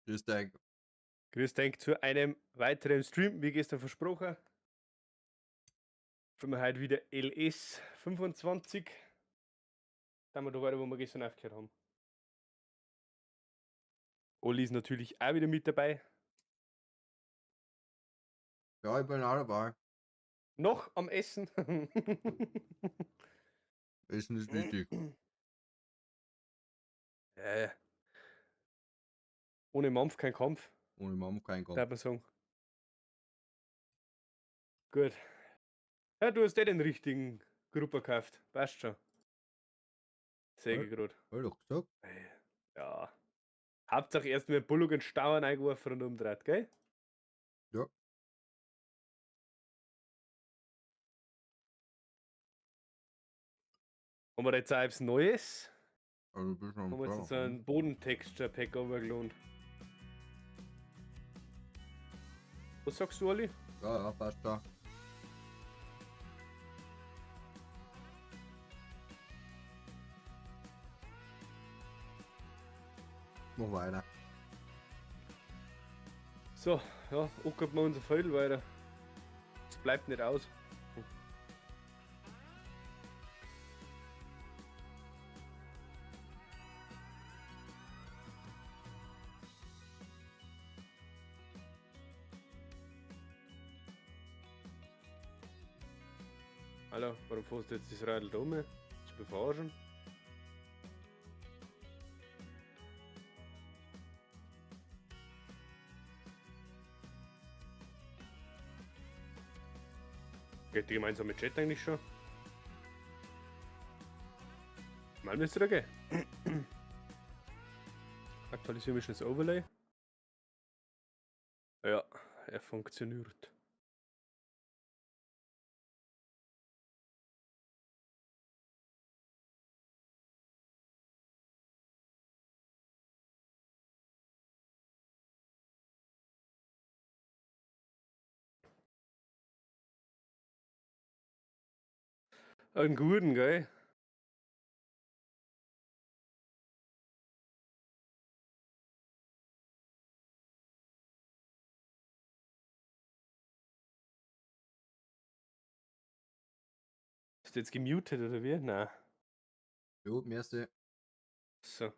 Grüß dich. Grüß dich zu einem weiteren Stream, wie gestern versprochen. Sind wir heute wieder LS 25. Da sind wir da weiter, wo wir gestern aufgehört haben. Olli ist natürlich auch wieder mit dabei. Ja, ich bin auch dabei. Noch am Essen. Essen ist wichtig. äh, ohne Mampf kein Kampf, Ohne Mama kein Kampf. darf man sagen. Gut. Ja, du hast den richtigen Gruppe gekauft. Passt schon. Sehe Hab ich gerade. hab ich doch gesagt. Ja. Hauptsache erst mit Bullock und Stauern eingeworfen und umdreht, gell? Ja, Haben wir jetzt auch etwas Neues? also du bist noch am Haben wir jetzt so Fahren. einen Bodentexture-Pack runtergeladen. Was sagst du, Olli? Ja, passt da. Mach weiter. So, ja, ackert man unser Feld weiter. Es bleibt nicht aus. Alter, warum fährst du jetzt das Radl da um? Zu befahren? Geht die gemeinsame Chat eigentlich schon? Mal müsste da gehen. Aktualisieren wir schon das Overlay. Ja, er funktioniert. Einen guten, gell? Ist du jetzt gemutet oder wie? Nein. Jo, merci. So.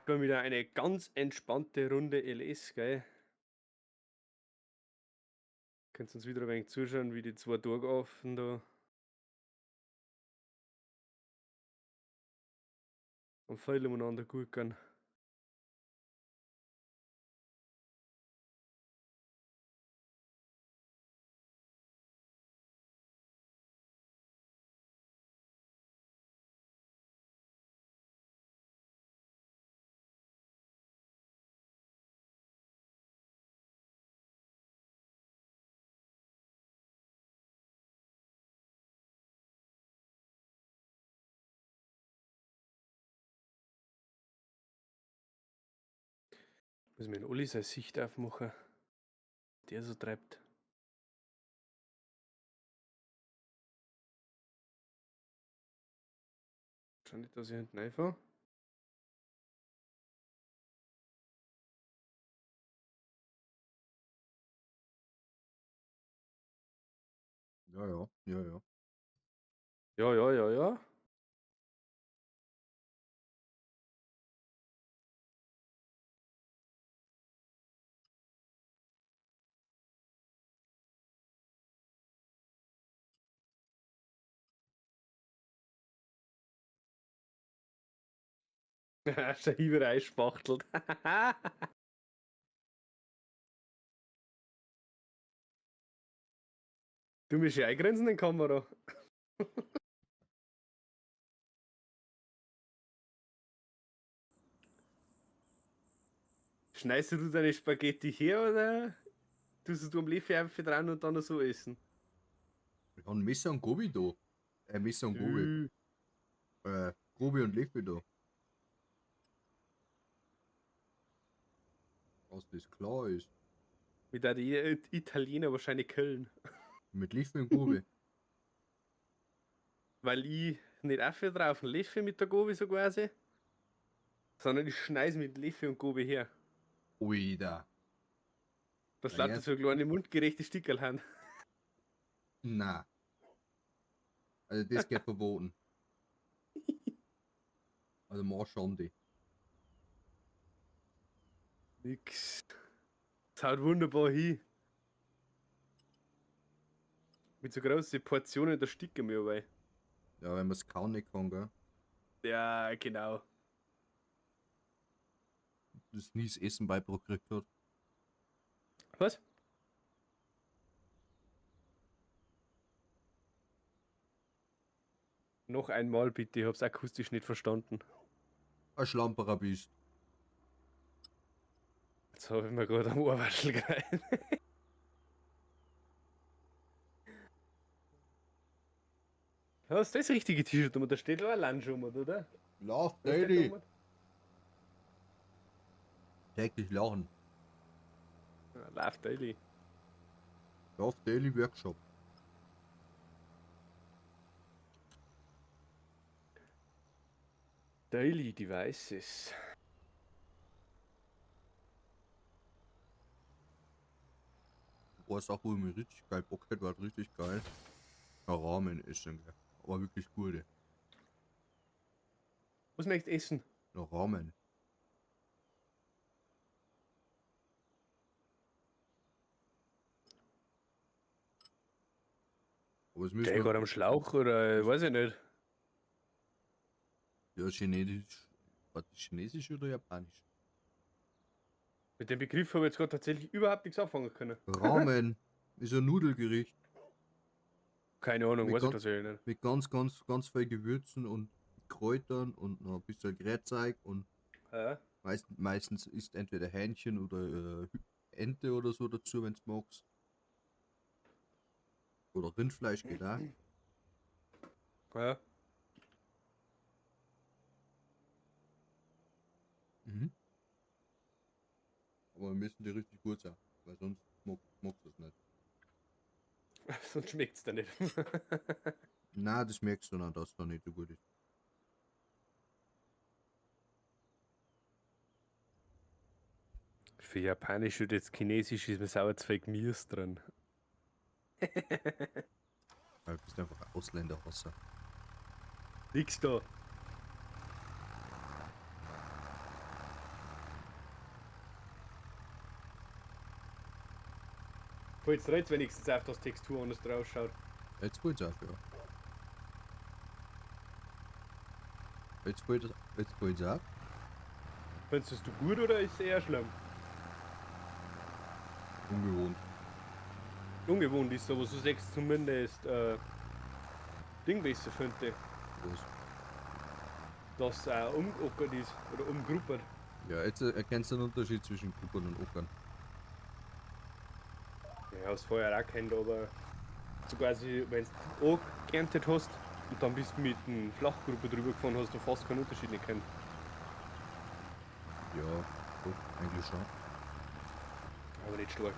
Mal wieder eine ganz entspannte Runde LS, gell? Könnt uns wieder ein wenig zuschauen, wie die zwei durchlaufen da am Pfeil umeinander gut gehen. Muss mir in Olli seine Sicht aufmachen, der so treibt. Schau nicht, dass ich hinten reinfahre. Ja, ja, ja, ja. Ja, ja, ja, ja. Schon über einspachtelt. Du musst ja eingrenzen in die Kamera. Schneidest du deine Spaghetti her oder tust du am Löffel einfach dran und dann noch so essen? Ich hab ein Messer und Gobi da. Messer und Gobi. Äh, Gobi und Löffel da. Was das klar ist. Wie da die Italiener wahrscheinlich Köln. Mit Löffel und Gobi. Weil ich nicht Affe drauf, ein Leffe mit der Gobi so quasi, sondern ich schneise mit Leffe und Gobi her. Ui, da. Das Na lauter jetzt? so kleine mundgerechte Stickerl haben. Na. Also das geht verboten. Also mach schon die. Nix. Das haut wunderbar hin. Mit so großen Portionen, da sticken wir dabei. Ja, wenn man es kaum nicht kann, gell? Ja, genau. Das nie das Essen beigebracht gekriegt hat. Was? Noch einmal bitte, ich hab's akustisch nicht verstanden. Ein Schlamperer bist. Jetzt habe ich mir gerade am Ohrwaschel gereiht. Hast du das richtige T-Shirt um? Da steht auch ein Lunch um, oder? Lauf, Was steht da Daily. um? Täglich lachen. Ja, Live Daily. Lauf, Daily Workshop. Daily Devices. Boah, Sache, wo ich mir richtig geil Bock hätte, war richtig geil. Ein Ramen essen, gell? Aber wirklich gute. Was möchtest du essen? Ein Ramen. Aber es müssen Der wir. gerade am Schlauch oder weiß ich nicht. Ja, Chinesisch. Warte, Chinesisch oder Japanisch? Mit dem Begriff habe ich jetzt gerade tatsächlich überhaupt nichts anfangen können. Ramen ist ein Nudelgericht. Keine Ahnung, Mit weiß ich ganz, tatsächlich nicht. mit ganz viel Gewürzen und Kräutern und noch ein bisschen Grillzeug und Ja. meistens ist entweder Hähnchen oder Ente oder so dazu, wenn du magst. Oder Rindfleisch geht auch. Ja. Mhm. Aber wir müssen die richtig gut sein, weil sonst magst du es nicht. Sonst schmeckt es dir nicht. Na, das merkst du dann, dass es da nicht so gut ist. Für Japanisch und jetzt Chinesisch ist mir sauer zu Fake News drin. Weil du bist einfach ein Ausländerhasser. Nix da. Fällt dir jetzt wenigstens auf, dass die Textur anders draus schaut. Jetzt fällt es auf, ja. Jetzt fällt's auf. Findest du es gut oder ist es eher schlimm? Ungewohnt. Ungewohnt ist, aber so sagst zumindest Ding besser finde, Los. dass es umgeockert ist oder umgruppert. Ja, jetzt erkennst du den Unterschied zwischen Kuppern und Ockern. Ja, hast vorher auch kennt, aber so quasi, wenn du geerntet hast und dann bist du mit dem Flachgruppe drüber gefahren, hast du fast keinen Unterschied nicht kennen. Ja, doch, eigentlich schon. Aber nicht stark.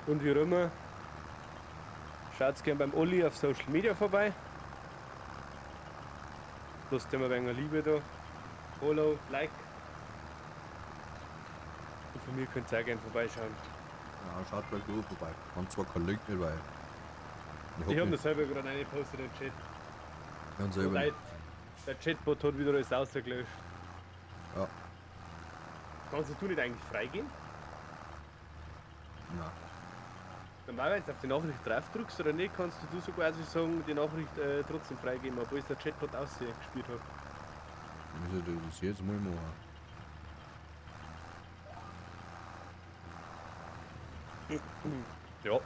Und wie immer, schaut gerne beim Olli auf Social Media vorbei. Lasst ihm ein wenig Liebe da. Follow, Like. Und von mir könnt ihr auch gerne vorbeischauen. Ja, schaut gleich durch vorbei. Haben zwar keinen Link nicht, weil. Ich habe das selber gerade reingepostet im Chat. Ganz Und selber. Leute, der Chatbot hat wieder alles ausgelöscht. Ja, Kannst du nicht eigentlich freigehen? na. Normalerweise auf die Nachricht drauf drückst oder nicht, kannst du so quasi sagen, die Nachricht trotzdem freigeben, obwohl es der Chatbot ausgespielt hat. Müssen wir das jetzt mal machen. Ja.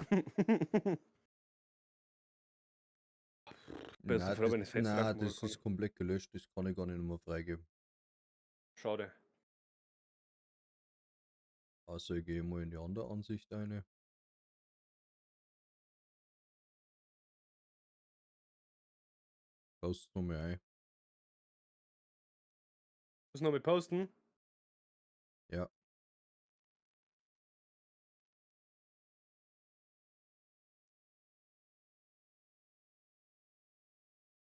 Na, Beste Frau, wenn ich es fest na, drauf das kann. ist komplett gelöscht, das kann ich gar nicht mehr freigeben. Schade. Also ich gehe mal in die andere Ansicht eine. Post nochmal ein. Muss noch mal posten? Ja.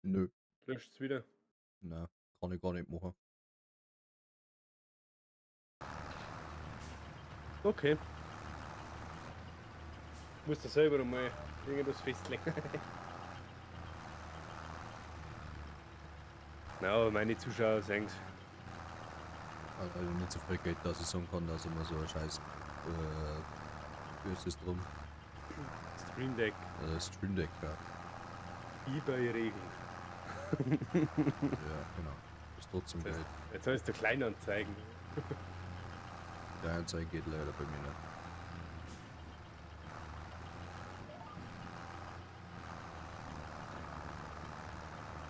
Nö. Löscht's wieder. Na, kann ich gar nicht machen. Okay. Musst du selber mal irgendwas festlegen. Na, aber meine Zuschauer sagen's. Also nicht so viel Geld, dass ich sagen kann, dass ich mir so ein scheiß wie ist das drum? Stream Deck. Stream Deck, ja. eBay-Regeln. Ja, genau. Ist trotzdem Geld. Jetzt sollst du Kleinanzeigen. Der Anzeige geht leider bei mir nicht.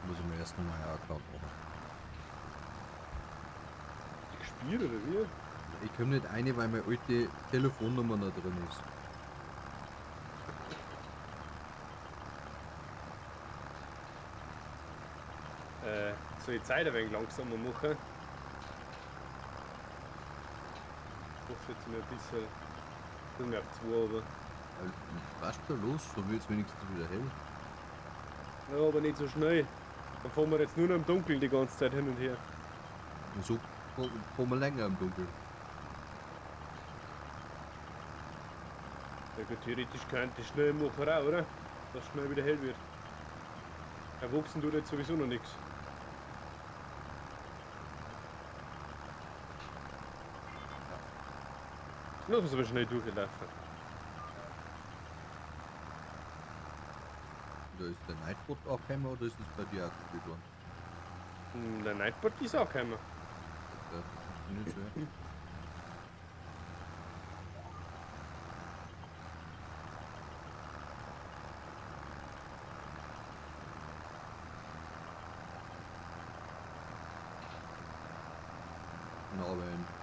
Muss ich mir erst noch mal einen Account machen. Gespielt oder wie? Ich komme nicht rein, weil meine alte Telefonnummer da drin ist. Soll ich die Zeit ein wenig langsamer machen? Ich mach's jetzt nur ein bisschen auf 2, aber. Was ist da los? So wird es wenigstens wieder hell. Ja, aber nicht so schnell. Dann fahren wir jetzt nur noch im Dunkeln die ganze Zeit hin und her. Und so fahren wir länger im Dunkeln. Ja gut, theoretisch könnte ich schnell machen auch, oder? Dass es schnell wieder hell wird. Erwachsen tut jetzt sowieso noch nichts. Lass uns aber schnell durchlaufen. Da ist der Nightbot angekommen oder ist es bei dir auch gespielt worden? Der Nightbot ist auch gekommen. Das funktioniert so. Na, wenn.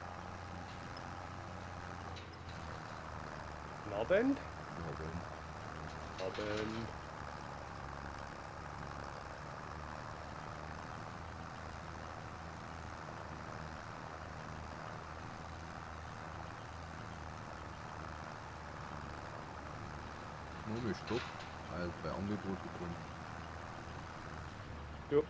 Abend? Na, wenn. Abend. Nur Stopp. Also bei Angebote drin. Ja.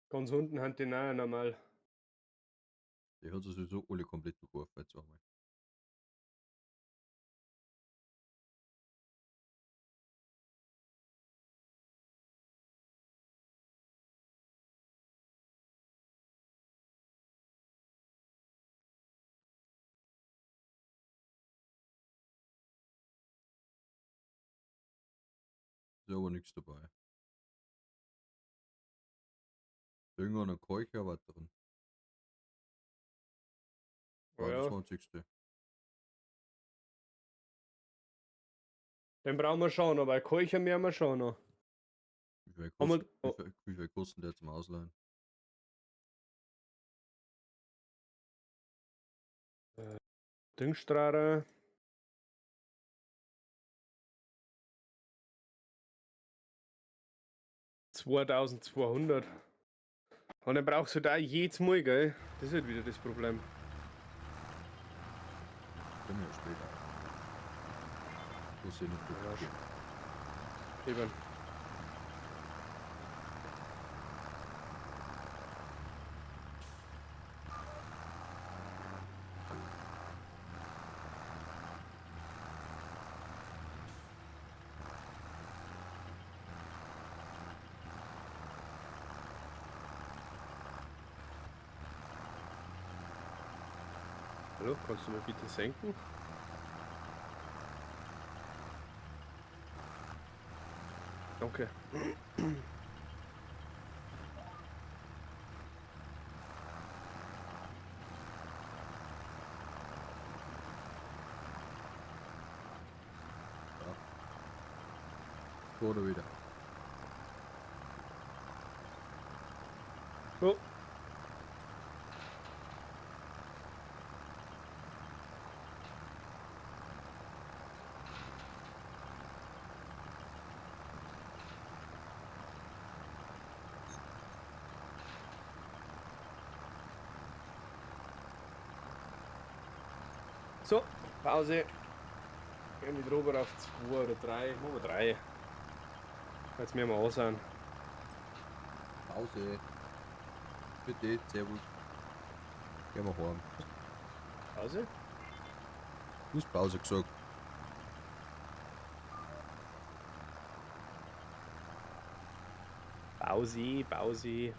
Ganz unten haben die auch normal. Die hat sowieso alle komplett geworfen jetzt einmal. Ist aber nichts dabei. Irgendeiner Keucher war drin. Ja, 21. den brauchen wir schon noch, weil Keucher mehr wir schon noch. Wie viel Haben wir, kostet, wie viel kostet der zum Ausleihen? Dingstrahler. $2200. Und dann brauchst du da jedes Mal, gell? Das ist halt wieder das Problem. Können wir ja später. Muss ich nicht Ja, gehen. Eben. Hallo, kannst du mal bitte senken? Danke. Oder wieder. Oh, so, Pause. Gehen wir drüber auf 2 oder 3. Machen wir 3. Jetzt müssen wir ansehen. Pause. Bitte, servus. Gehen wir heim. Pause? Du hast Pause gesagt. Pause, Pause.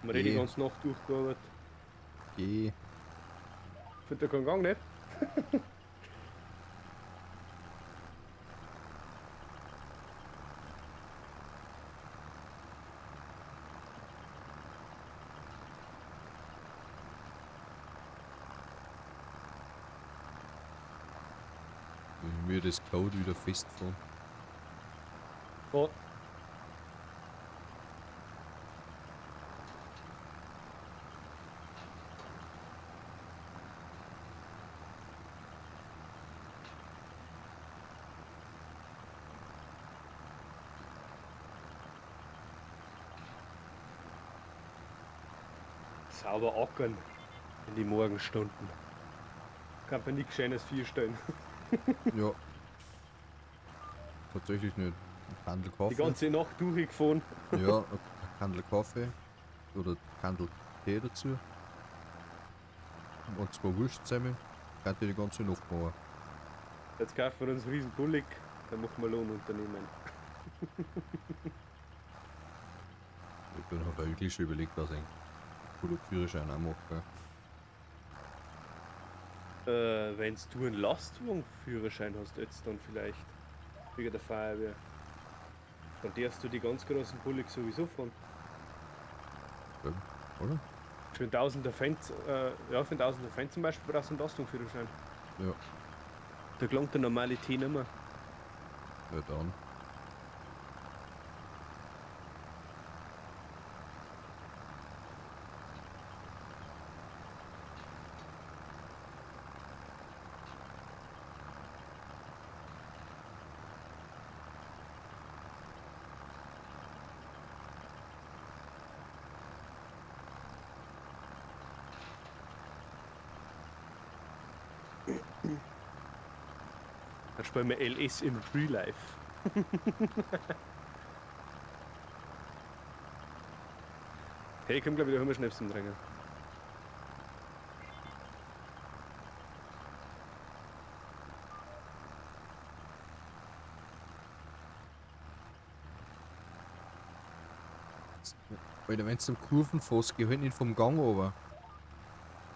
Haben wir die Geh. ganze Nacht durchgearbeitet. Geh. Findet ihr keinen Gang nicht? Wenn wir das Code wieder festfahren. Oh. Sauber ackern in die Morgenstunden. Kann man nichts Schönes vorstellen. Ja. Tatsächlich nicht. Ein Kandel Die Kaffee. ganze Nacht durchgefahren. Ja, ein Kandel Kaffee. Oder Kandel Tee dazu. Und 2 Wurstsemmeln. Kann die ganze Nacht machen. Jetzt kaufen wir uns einen riesen Bullig, dann machen wir Lohnunternehmen. Ich bin halt wirklich schon überlegt, dass ich einen coolen Führerschein auch mache. Wenn du einen Lastwagenführerschein hast, jetzt dann vielleicht, wegen der Feuerwehr, dann darfst du die ganz großen Bullig sowieso fahren. Ja, oder? Für einen 1000er Fan, ja, für einen 1000er Fan zum Beispiel brauchst du einen Lastwagenführerschein. Ja. Da gelangt der normale T nicht mehr. Ja dann. Dann spielen wir LS in Real Life. Hey, komm gleich wieder, haben wir Schnaps zum Drängen. Alter, wenn du zum Kurven fährst, geh halt nicht vom Gang runter.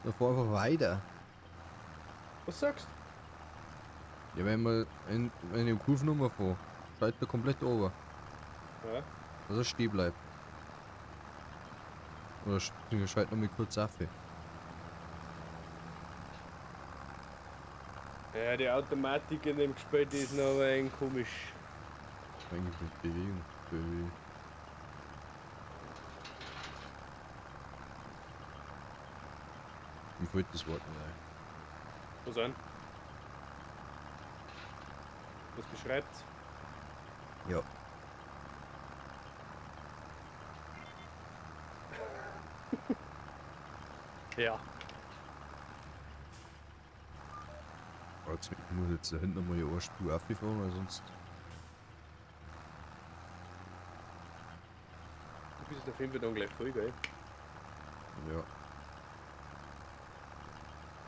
Dann fahr einfach weiter. Was sagst Ja, wenn ich im Kurven rumfahre, schaltet er komplett runter. du? Ja. Dass er stehen bleibt. Oder schaltet noch mal kurz auf. Ja, die Automatik in dem Gespött ist noch aber ein komisch. Eigentlich mit Bewegung. Mir fällt das Wort nicht ein. Was an? Was beschreibt? Ja. Ja. Also ich muss jetzt da hinten mal eine Spur auffahren, weil sonst. Du bist auf jeden Fall dann gleich voll, gell? Ja.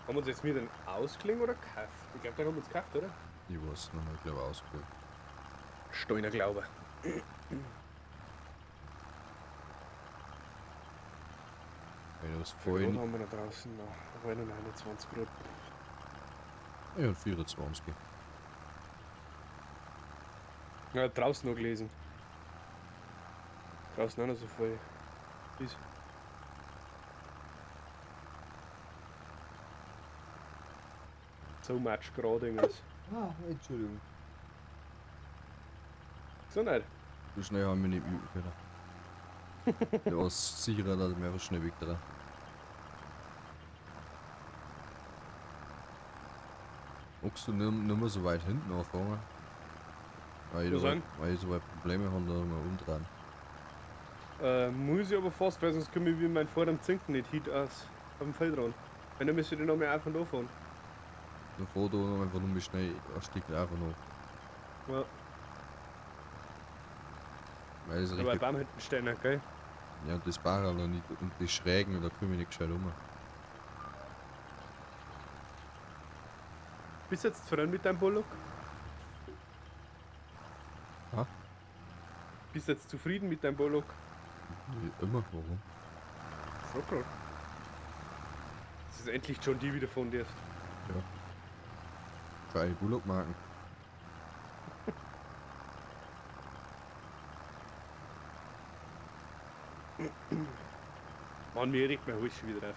Haben wir uns jetzt wieder einen ausgelegen oder gekauft? Ich glaube, da haben wir uns gekauft, oder? Ich weiß noch nicht, ich glaube ausgehört. Steiner Glaube. Wenn das Wie vorhin. haben wir da draußen noch? Da waren noch 21 Grad. Ja, 24. Ja, draußen noch gelesen. Draußen auch noch so voll. Ist. So much gerade irgendwas. Ah, Entschuldigung. So nicht. So schnell haben wir nicht üben können. Der war sicherer, dass wir einfach schnell weg dran. Magst du nicht mehr so weit hinten anfangen? Weil Wo ich, sind? weil ich so weit Probleme habe, da mal umdrehen. Muss ich aber fast, weil sonst komme ich wie mein vorderen Zinken nicht hit aus auf dem Feldrand. Wenn dann müsste ich noch mehr auf und anfahren. Dann fahr da noch einfach nur schnell ein Stück einfach noch. Ja, Weil es aber richtig. Baum hinten stehen, gell? Ja, und das Barrel noch nicht und die Schrägen, da komme ich nicht gescheit um. Bist du jetzt zufrieden mit deinem Bullock? Ha? Bist du jetzt zufrieden mit deinem Bullock? Nicht immer, warum? So grad. Das ist endlich John Deere wieder von dir. Ja. Geile Bullock-Marken. Mann, mir regt mein Hals schon wieder auf.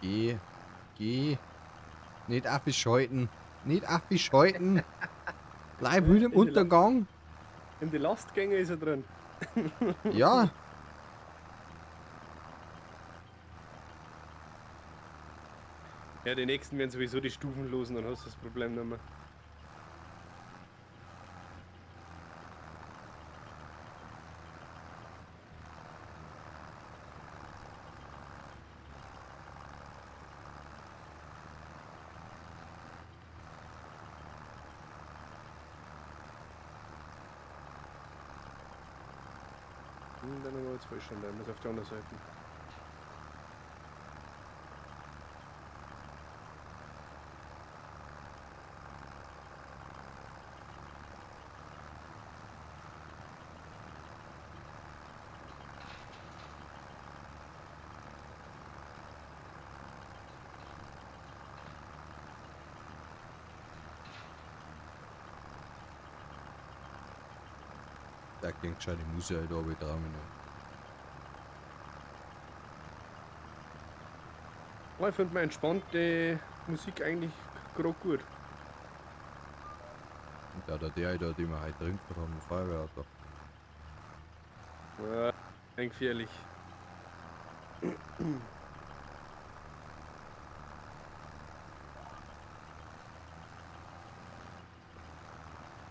Geh. Geh. Nicht abgeschalten. Nicht abgeschalten. Bleib wieder im In die La- Untergang. In die Lastgänge ist er drin. Ja. Ja, die nächsten werden sowieso die Stufen losen, dann hast du das Problem nicht mehr. Dann haben wir jetzt falsch schon, der muss auf der anderen Seite. Da klingt gescheite Musik, da habe ich da nicht. Oh, ich finde meine entspannte Musik eigentlich gerade gut. Und der, den wir heute drin gehabt haben, im Feuerwehrauto. Ja, ein gefährlich.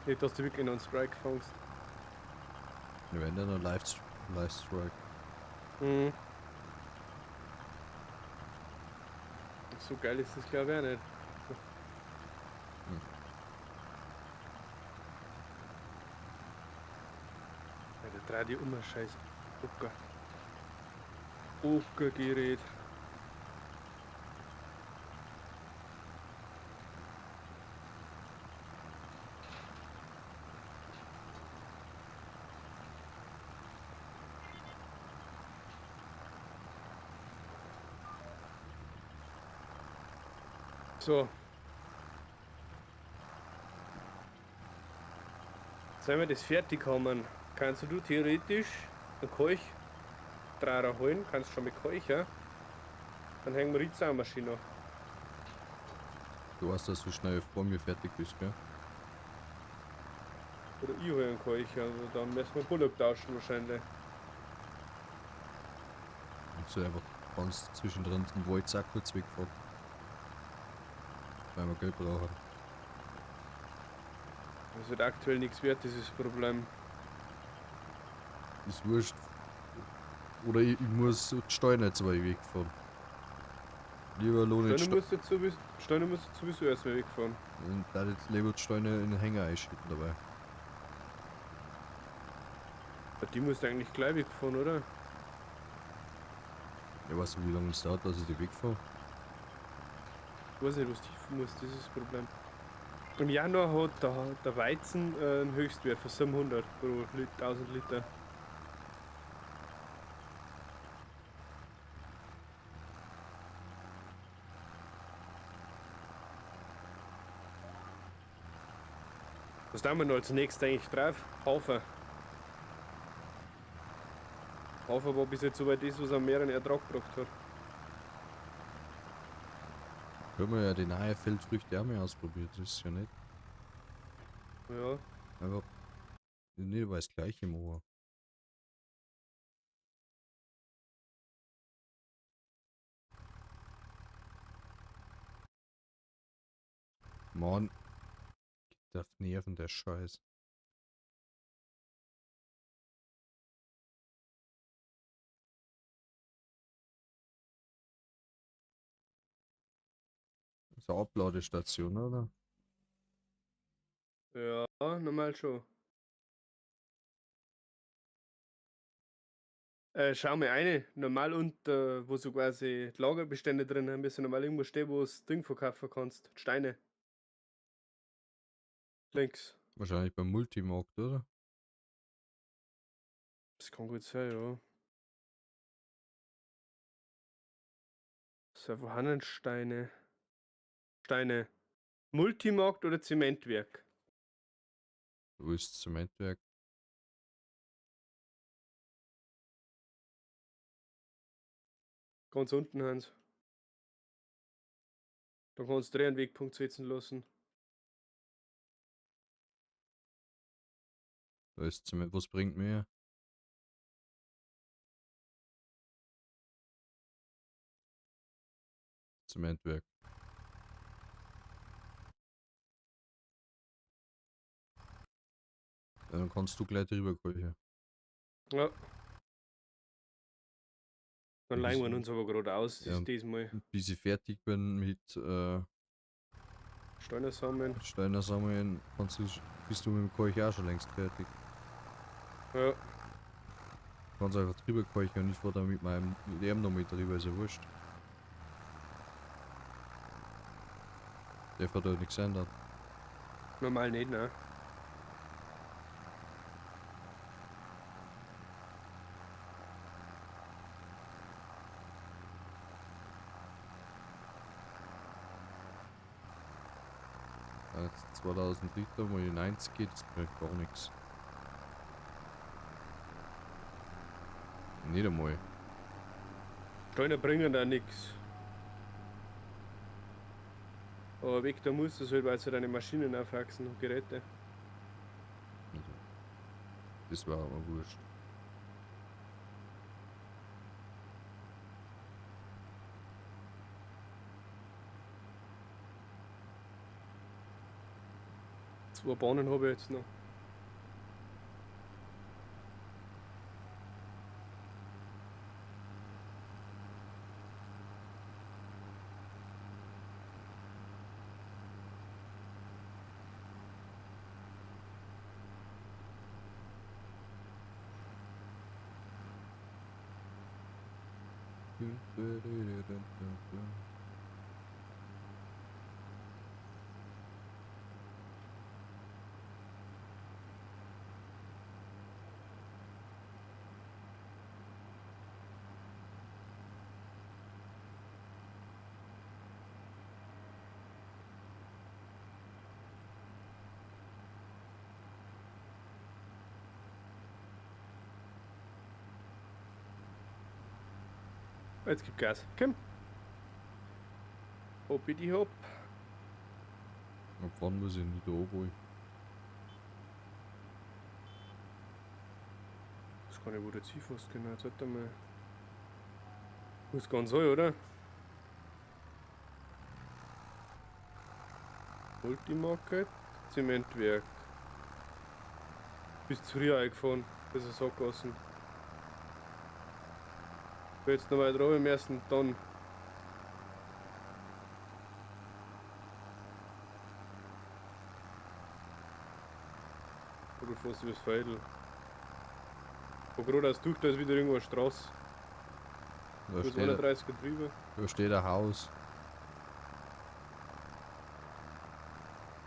Nicht, dass du wirklich einen Strike fängst. Wir werden dann noch Live-Strike. Mhm. So geil ist das glaube ich auch nicht. Hm. Ja, der dreht die um, scheiß Ocker. Ockergerät. So. Jetzt, wenn wir das fertig haben, kannst du theoretisch einen Kolch-Draher holen, kannst schon mit Kolch, ja? Dann hängen wir die Zahnmaschine an. Du weißt, dass du schnell vor mir fertig bist, gell? Oder ich hole einen Kolch, also dann müssen wir Bullock tauschen wahrscheinlich. Und so einfach ganz zwischendrin den Waldsack kurz wegfahren. Weil wir Geld brauchen. Das wird aktuell nichts wert, dieses Problem. Ist wurscht. Oder ich muss die Steuernetz aber wegfahren. Lieber lohne ich Steine musst du sowieso erstmal wegfahren. und da jetzt lieber die Steine in den Hänger einschütten dabei. Die musst du eigentlich gleich wegfahren, oder? Ich weiß nicht, wie lange es dauert, dass ich die wegfahre. Ich weiß nicht, was tiefen muss, das ist das Problem. Im Januar hat der Weizen einen Höchstwert von 700 pro 1000 Liter. Was tun wir noch als nächstes eigentlich drauf? Hafer. Hafer war bis jetzt soweit das, was am mehreren Ertrag gebracht hat. Können wir ja die neue Feldfrüchte auch mal ausprobieren, das ist ja nicht. Ja, Aber nicht über das gleiche machen. Mann, darf nerven, der Scheiß. Das ist eine Abladestation, oder? ja, normal schon. Schau mal eine, normal unter, wo so quasi die Lagerbestände drin haben, müssen normal irgendwo stehen, wo du das Ding verkaufen kannst. Die Steine. Links. Wahrscheinlich beim Multimarkt, oder? Das kann gut sein, ja. So, wo haben denn Steine? Steine. Multimarkt oder Zementwerk? Wo ist das Zementwerk? Ganz unten, Hans. Da kannst du einen Wegpunkt setzen lassen. Da ist Zement. Was bringt mehr? Zementwerk. Ja, dann kannst du gleich drüber gehen. Ja. Dann Ja, leihen wir uns aber gerade aus, ja, diesmal. bis ich fertig bin mit Steine sammeln. Steiner sammeln, bist du mit dem Kolch auch schon längst fertig. Ja. Kannst einfach drüber kolchen und ich fahr dann mit meinem Lärm noch mit drüber, ist ja wurscht. Der hat halt nichts ändert. Normal nicht, ne? Jetzt 2000 Liter mal in 90 geht, das bringt gar nichts. Nicht einmal. Steine bringen da nichts. Aber weg da muss es halt, weil sie deine Maschinen aufwachsen und Geräte. Also, das war aber wurscht. Zwei Bahnen habe ich jetzt noch. Jetzt gib Gas. Komm. Hoppidi hopp. Ab wann muss ich nicht da oben? Das kann ich wohl jetzt fast genau. Jetzt hat er mal. Muss ganz sein, oder? Multimarket. Zementwerk. Bist zu früh eingefahren. Das ist Sackgassen. Jetzt noch weiter runter im ersten dann. Oder fast übers Feidel. Von geradeaus durch, da ist wieder irgendwo eine Straße. Da Bis steht, 31 drüber. da steht ein Haus.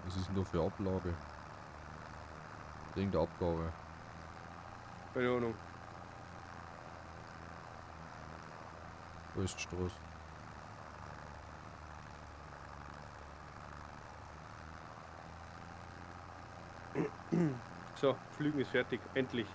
Was ist denn da für Ablage? Irgendeine Abgabe. Keine Ahnung. Wo ist die Straße? So, Flügen ist fertig. Endlich.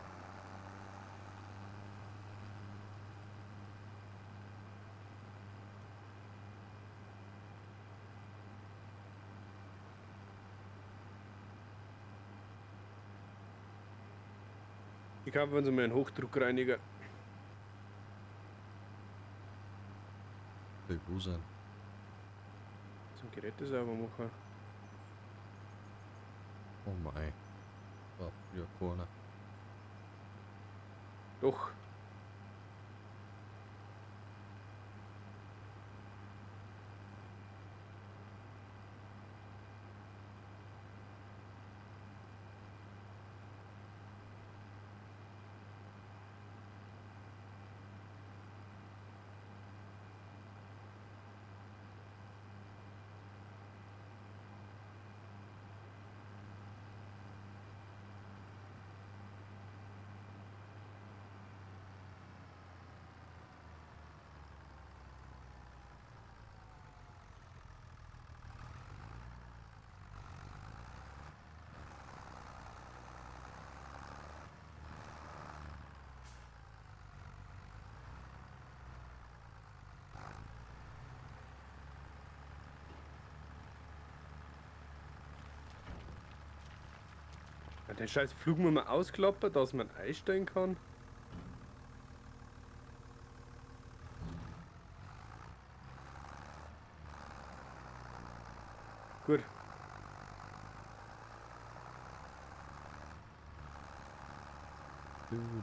Ich kaufe uns mal einen Hochdruckreiniger. Will wo sein? Zum Geräte sauber machen. Oh mein. War früher keiner. Doch. Ja, den scheiß Flug muss man ausklappen, dass man einsteigen kann. Gut. Dann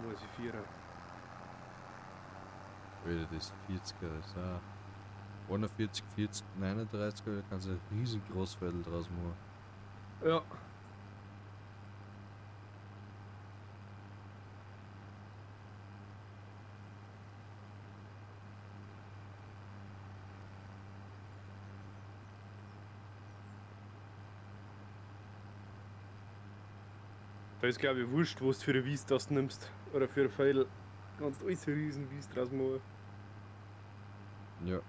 muss ich vierer. Wieder das 40er ist auch. 41, 40, 39, da kannst du ein riesengroßes Feld draus machen. Ja. Da ist glaube ich wurscht, was du für eine Wies das nimmst. Oder für ein Pfeil. Kannst alles so riesen Wies draus machen. Ja.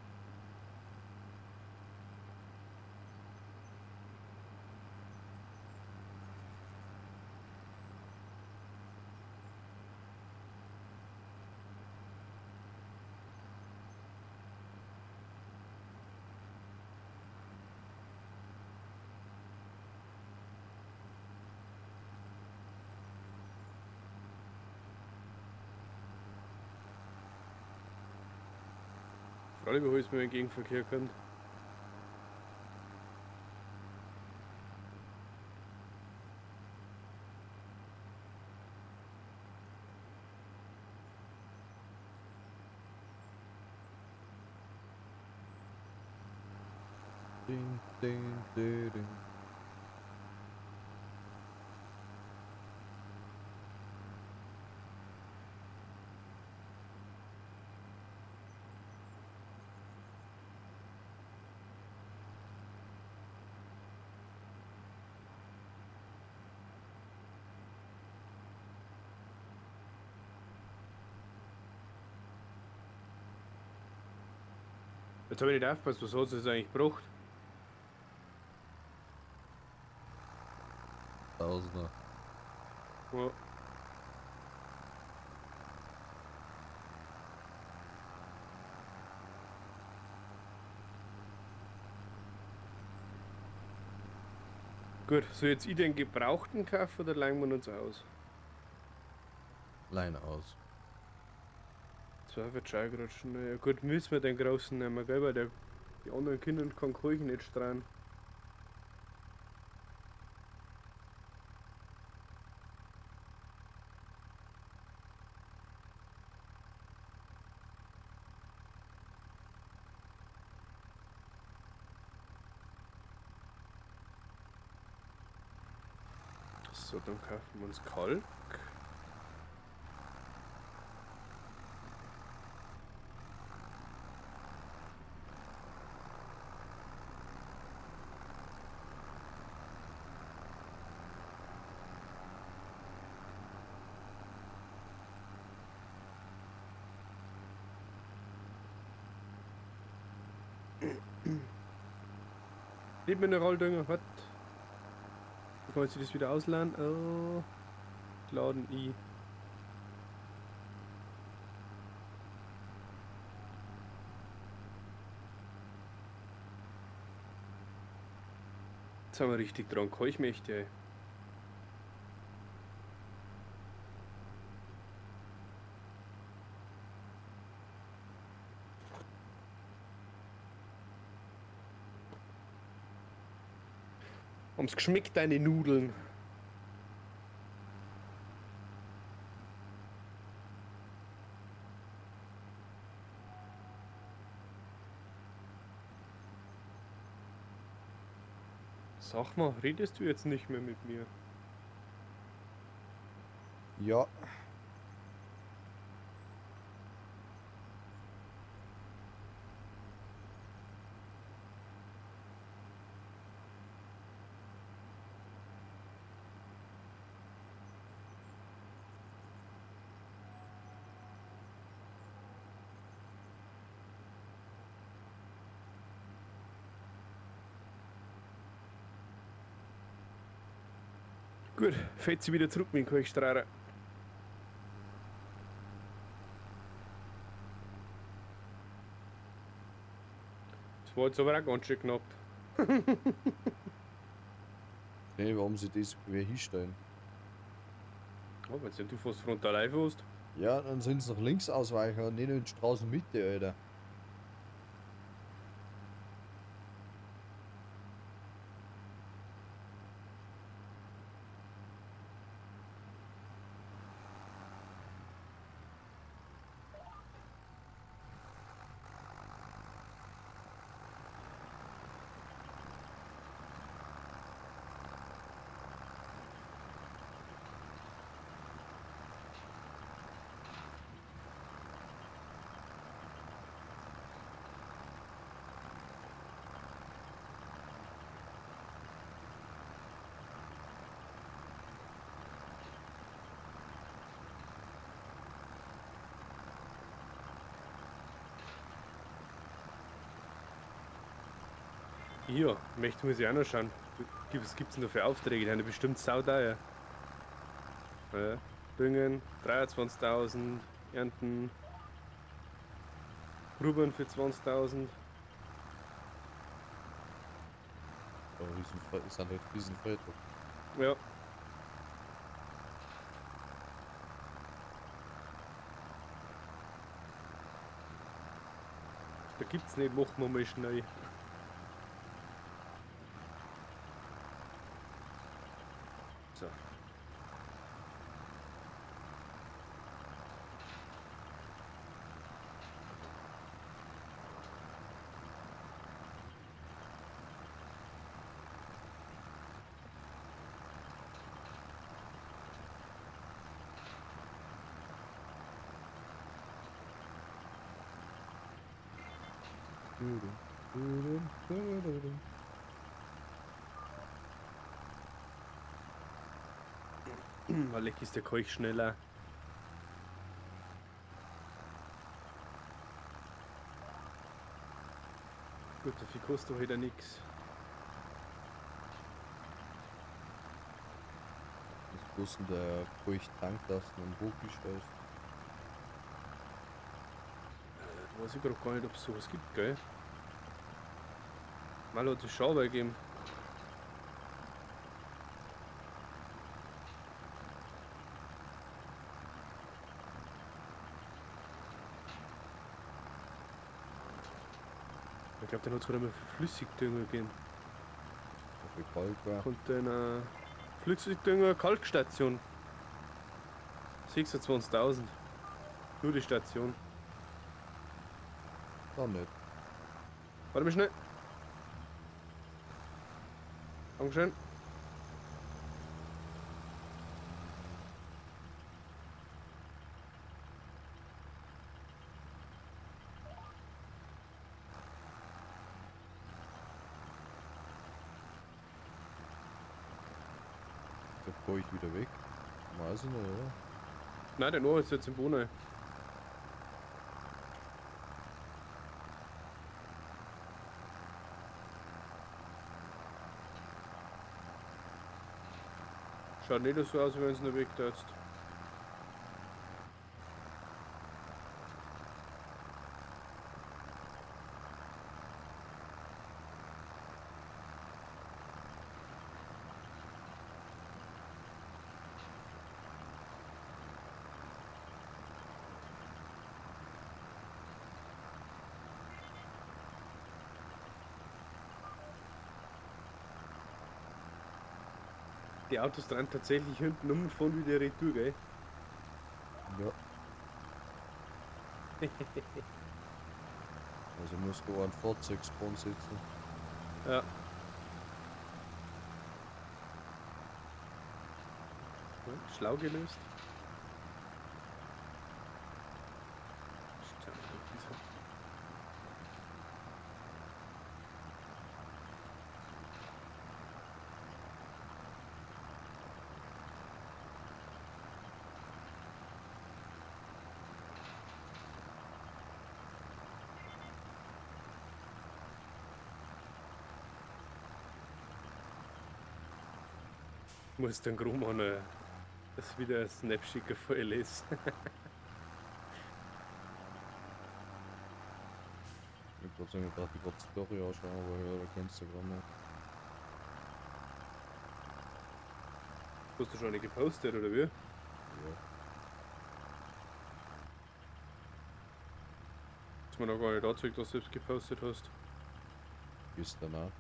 Vor allem, wie es mir im Gegenverkehr kommt. Ding, ding, ding, ding. Jetzt habe ich nicht aufgepasst, was hat es jetzt eigentlich gebracht? Tausender. Ja. Gut, so jetzt ich den Gebrauchten kaufen oder leihen wir uns aus? Leine aus. 2 wird schon gerade schon. Ja gut, müssen wir den großen nehmen, gell? Weil die anderen Kinder kann Keuchen nicht strahlen. So, dann kaufen wir uns Kalk. Nicht Mineraldünger, was? Kann ich das wieder ausladen? Oh, laden i. Jetzt haben wir richtig dran. Kann ich mich, ey. Haben's geschmeckt, deine Nudeln? Sag mal, redest du jetzt nicht mehr mit mir? Ja, Gut, fährt sie wieder zurück mit dem Kochstrahler. Das war jetzt aber auch ganz schön knapp. nee, warum sie das quer hinstellen? Oh, wenn du fast frontal einfährst. Ja, dann sind sie nach links ausweichen und nicht in die Straßenmitte, Alter. Ja, möchte muss ich auch noch schauen. Was gibt's denn da für Aufträge? Die haben ja bestimmt sauteuer. Ja. Düngen, 23.000, Ernten, Rubern für 20.000. Ist halt Riesenfelddruck. Ja. Da gibt's nicht, machen wir mal schnell. So. Weil leck ist der Kolch schneller. Gut, dafür kostet doch wieder nix. Das wussten der ruhig Tanktasten und hochgestellt. Weiß ich gerade gar nicht, ob es sowas gibt, gell? Mal hat es Schauber gegeben. Ich glaube, dann hat es gerade mal für Flüssigdünger gegeben. Wie kalt war. Und dann Flüssigdünger Kalkstation. 26.000. Nur die Station. Dann nicht. Warte mal schnell. Dankeschön. Da fahr ich wieder weg. Weiß ich nicht, oder? Nein, der Noah ist jetzt im Bohnen. Schaut nicht so aus, wie wenn es noch wegtatst. Die Autos dran tatsächlich hinten umfahren wie die Retour, gell? Ja. Also musst du ein Fahrzeugspon sitzen. Ja. Ja, schlau gelöst. Schau, dieser- Muss den Grummann das wieder ein Snap schicken von LS. Ich würde sagen, ich darf die gerade Story anschauen, aber ja, da kennst du gar nicht. Hast du schon eine gepostet oder wie? Ja. Ist mir noch gar nicht angezeigt, dass du selbst gepostet hast. Gestern auch.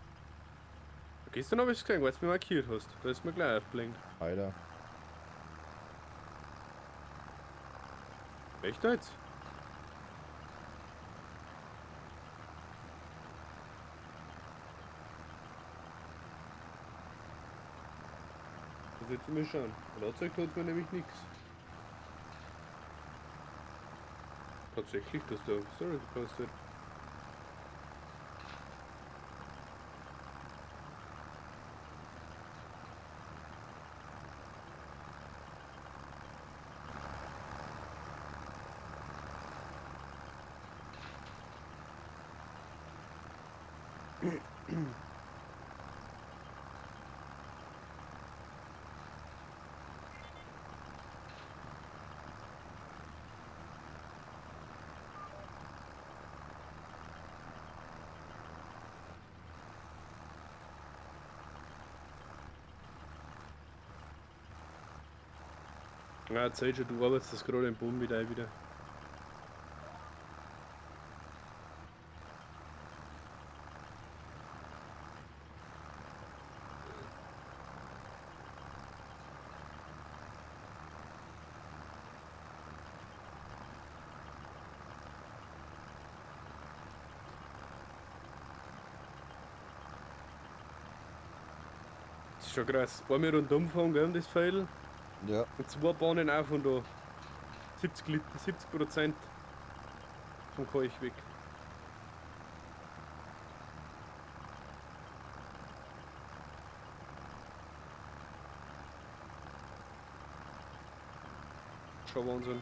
Gestern habe ich es gesehen, weil du mich markiert hast. Da ist mir gleich aufgeblinkt. Heute. Echt jetzt? Das jetzt mir schauen. Und angezeigt hat es mir nämlich nichts. Tatsächlich, dass du auf Story gepostet. Ja, erzähl schon, du arbeitest das gerade im Boden mit ein wieder. Das ist schon krass. Einmal rundum fahren, gell, um das Pfeil. Ja. Und zwei Bahnen auf und da 70 Liter, 70% vom Kalk weg. Schon Wahnsinn.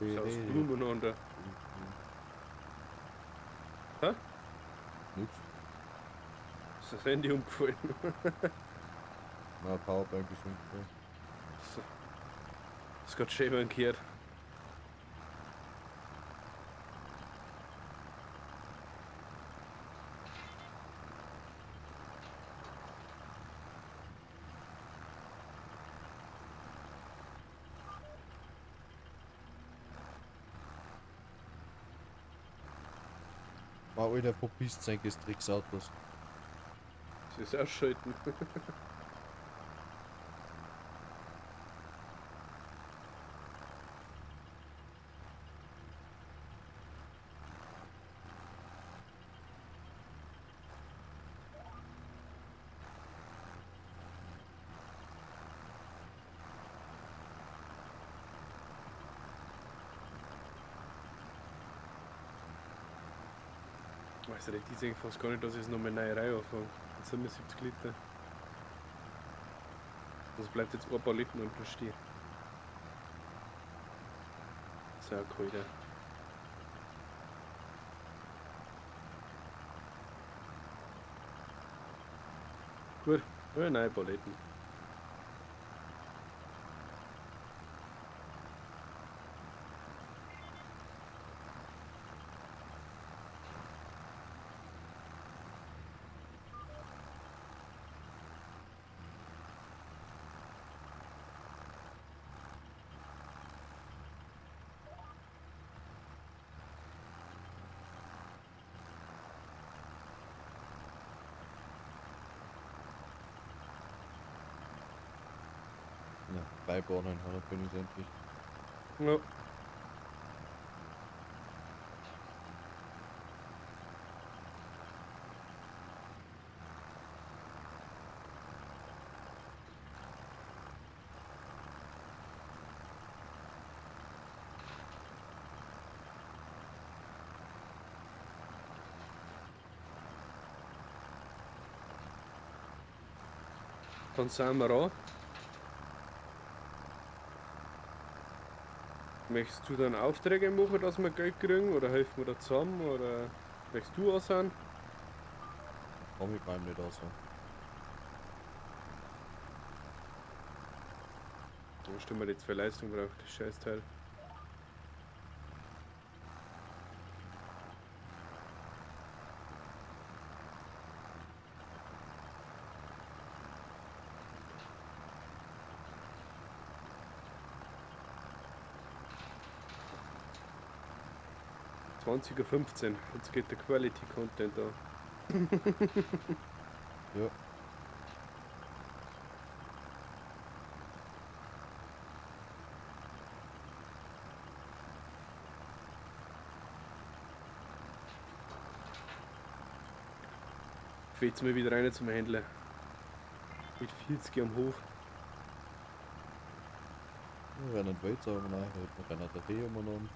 So aus Blumen und da. Hä? Nix. Ist das Handy umgefallen? Na, Powerbank ist ungefähr. So. Das geht schön umgekehrt. Mal Alter, verpisst sein Gestricksautos. Das ist ausschalten. Also die sehen fast gar nicht, dass ich es noch mal eine neue Reihe anfange. Jetzt sind wir 70 Liter. Das bleibt jetzt ein paar Liter unten stehen. Sehr cool, ja. Gut, ja, neue Paletten. Ja, 3 Bahnen, ja, da bin ich endlich. Ja. Dann sind wir an. Möchtest du dann Aufträge machen, dass wir Geld kriegen? Oder helfen wir da zusammen? Oder möchtest du auch sein? Komm ich beim nicht aus. So. Da stimmt wir jetzt für Leistung braucht, das Scheißteil. Uhr 15. Jetzt geht der Quality Content da. Ja, Fällt's mir wieder rein zum Händler. Mit 40 am Hof. wir rennen weiter, aber nein, heute noch einer der Tee umeinander.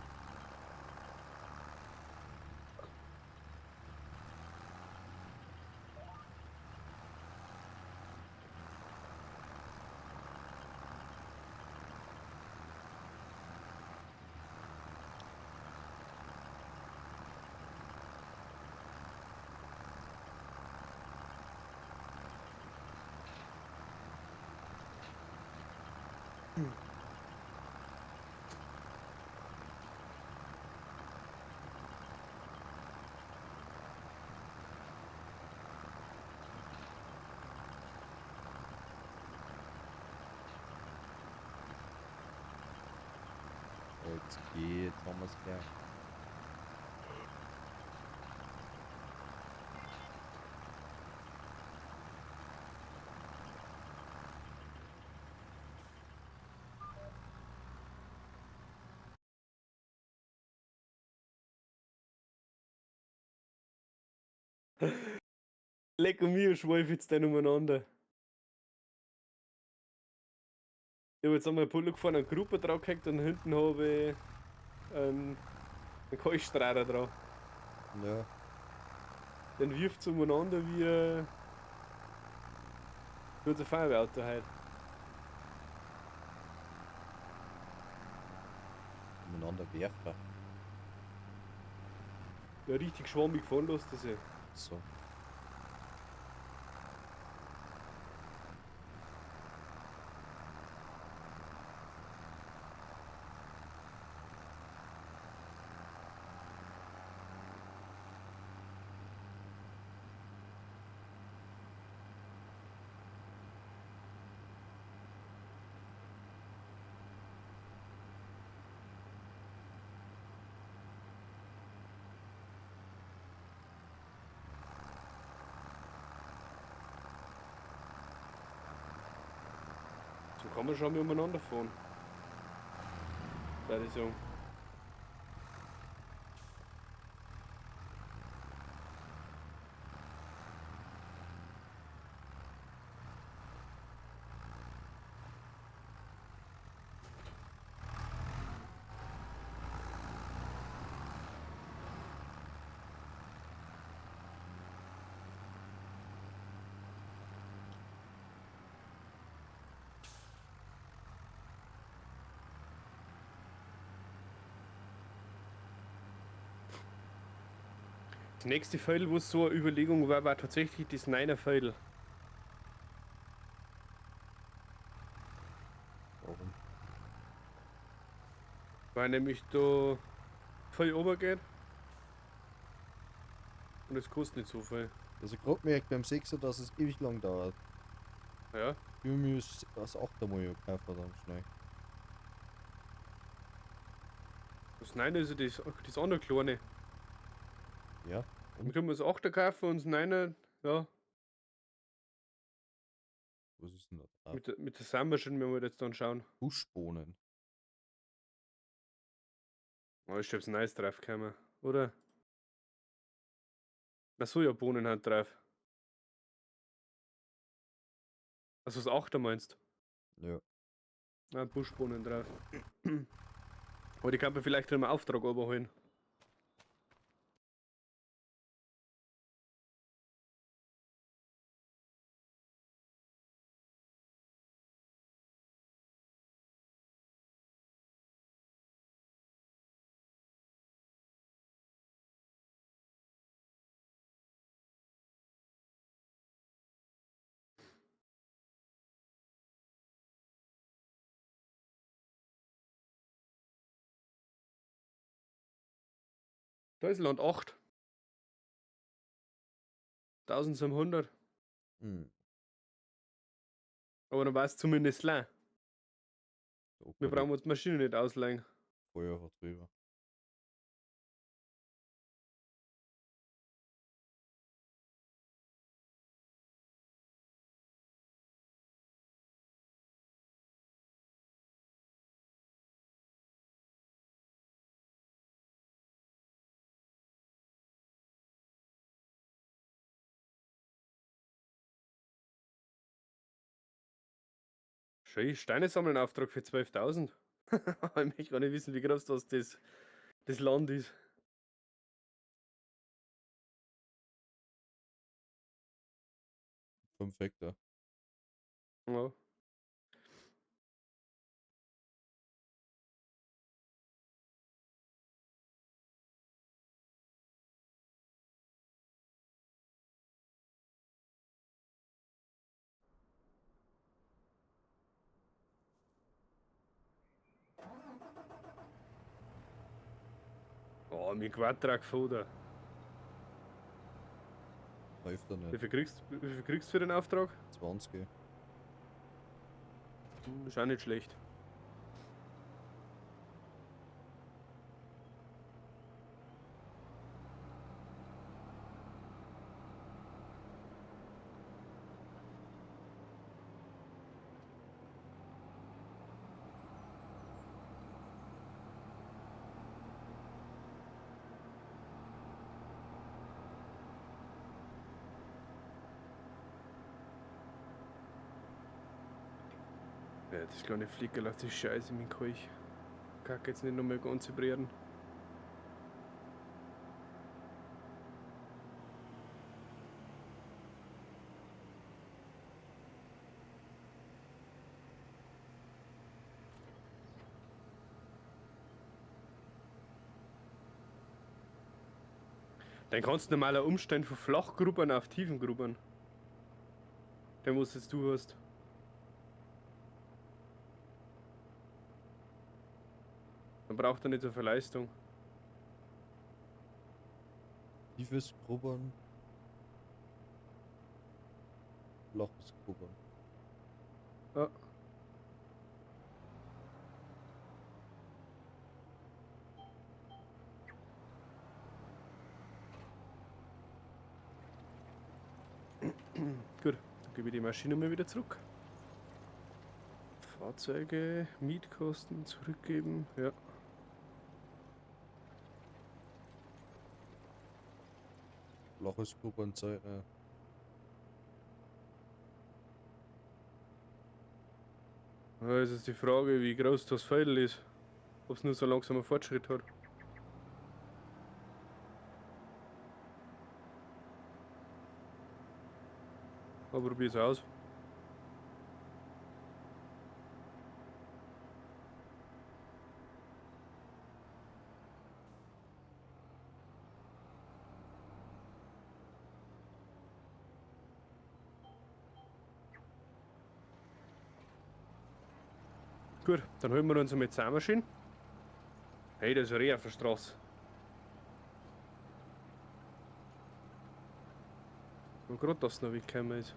Jetzt geht's, haben wir's gleich. Leck und mir, schweif jetzt den umeinander. Ich habe jetzt einmal Pullo gefahren, eine Gruppe drauf gehackt und hinten habe ich einen Kaltstrahler drauf. Ja, Den wirft es umeinander wie ein Feuerwehrauto halt. umeinander werfen. Ja, richtig schwammig fahren lässt das ja. So. So kann man schon mal umeinander fahren. Würde ich sagen. Das nächste Feld, wo so eine Überlegung war, war tatsächlich das Niner Feld. Warum? Weil nämlich da viel runtergeht. Und es kostet nicht so viel. Also gerade merkt beim 6er, dass es ewig lang dauert. Ja. Ich muss das 8er mal kaufen dann schnell. Das Niner ist ja das andere kleine. Ja, Dann können wir das 8er kaufen und das Niner, ja, was ist denn da drauf? mit der Summerschen, wenn wir jetzt dann schauen. Buschbohnen. Oh, ist schon was Neues drauf gekommen, oder? Na, Sojabohnen hat drauf. Also das 8er meinst? Ja. Ah, Buschbohnen drauf. Aber die kann man vielleicht im Auftrag überholen. Da ist Land 8. 1700. Hm. Aber dann war es zumindest leer. So Wir kann brauchen uns die Maschine nicht ausleihen. Feuer drüber. Schön, Steine sammeln Auftrag für 12.000. Ich möchte gar nicht wissen, wie groß das Land ist. Fünf Hektar. Ja. Oh, mit Quadratfoder. Läuft er Wie nicht. wie viel kriegst du für den Auftrag? 20. Ist auch nicht schlecht. Ja, das kleine Flicker lässt sich scheiße mit dem Kelch. Kacke jetzt nicht nochmal konzentrieren. Dann kannst du normaler umstellen von Flachgruppen auf Tiefengruppen. Den was jetzt du hast. Dann braucht er nicht so viel Leistung. Tiefes Grubbern. Flaches Grubbern. Ja. Gut, dann gebe ich die Maschine mal wieder zurück. Fahrzeuge, Mietkosten zurückgeben. Ja. Flaches Grubbern Zeit. Es ist die Frage, wie groß das Feld ist. Ob es nur so langsamer Fortschritt hat. Aber probier's aus. Gut, dann holen wir uns eine Zahnmaschine. Hey, da ist ein Reh auf der Straße. Wo gerade das noch weggekommen ist.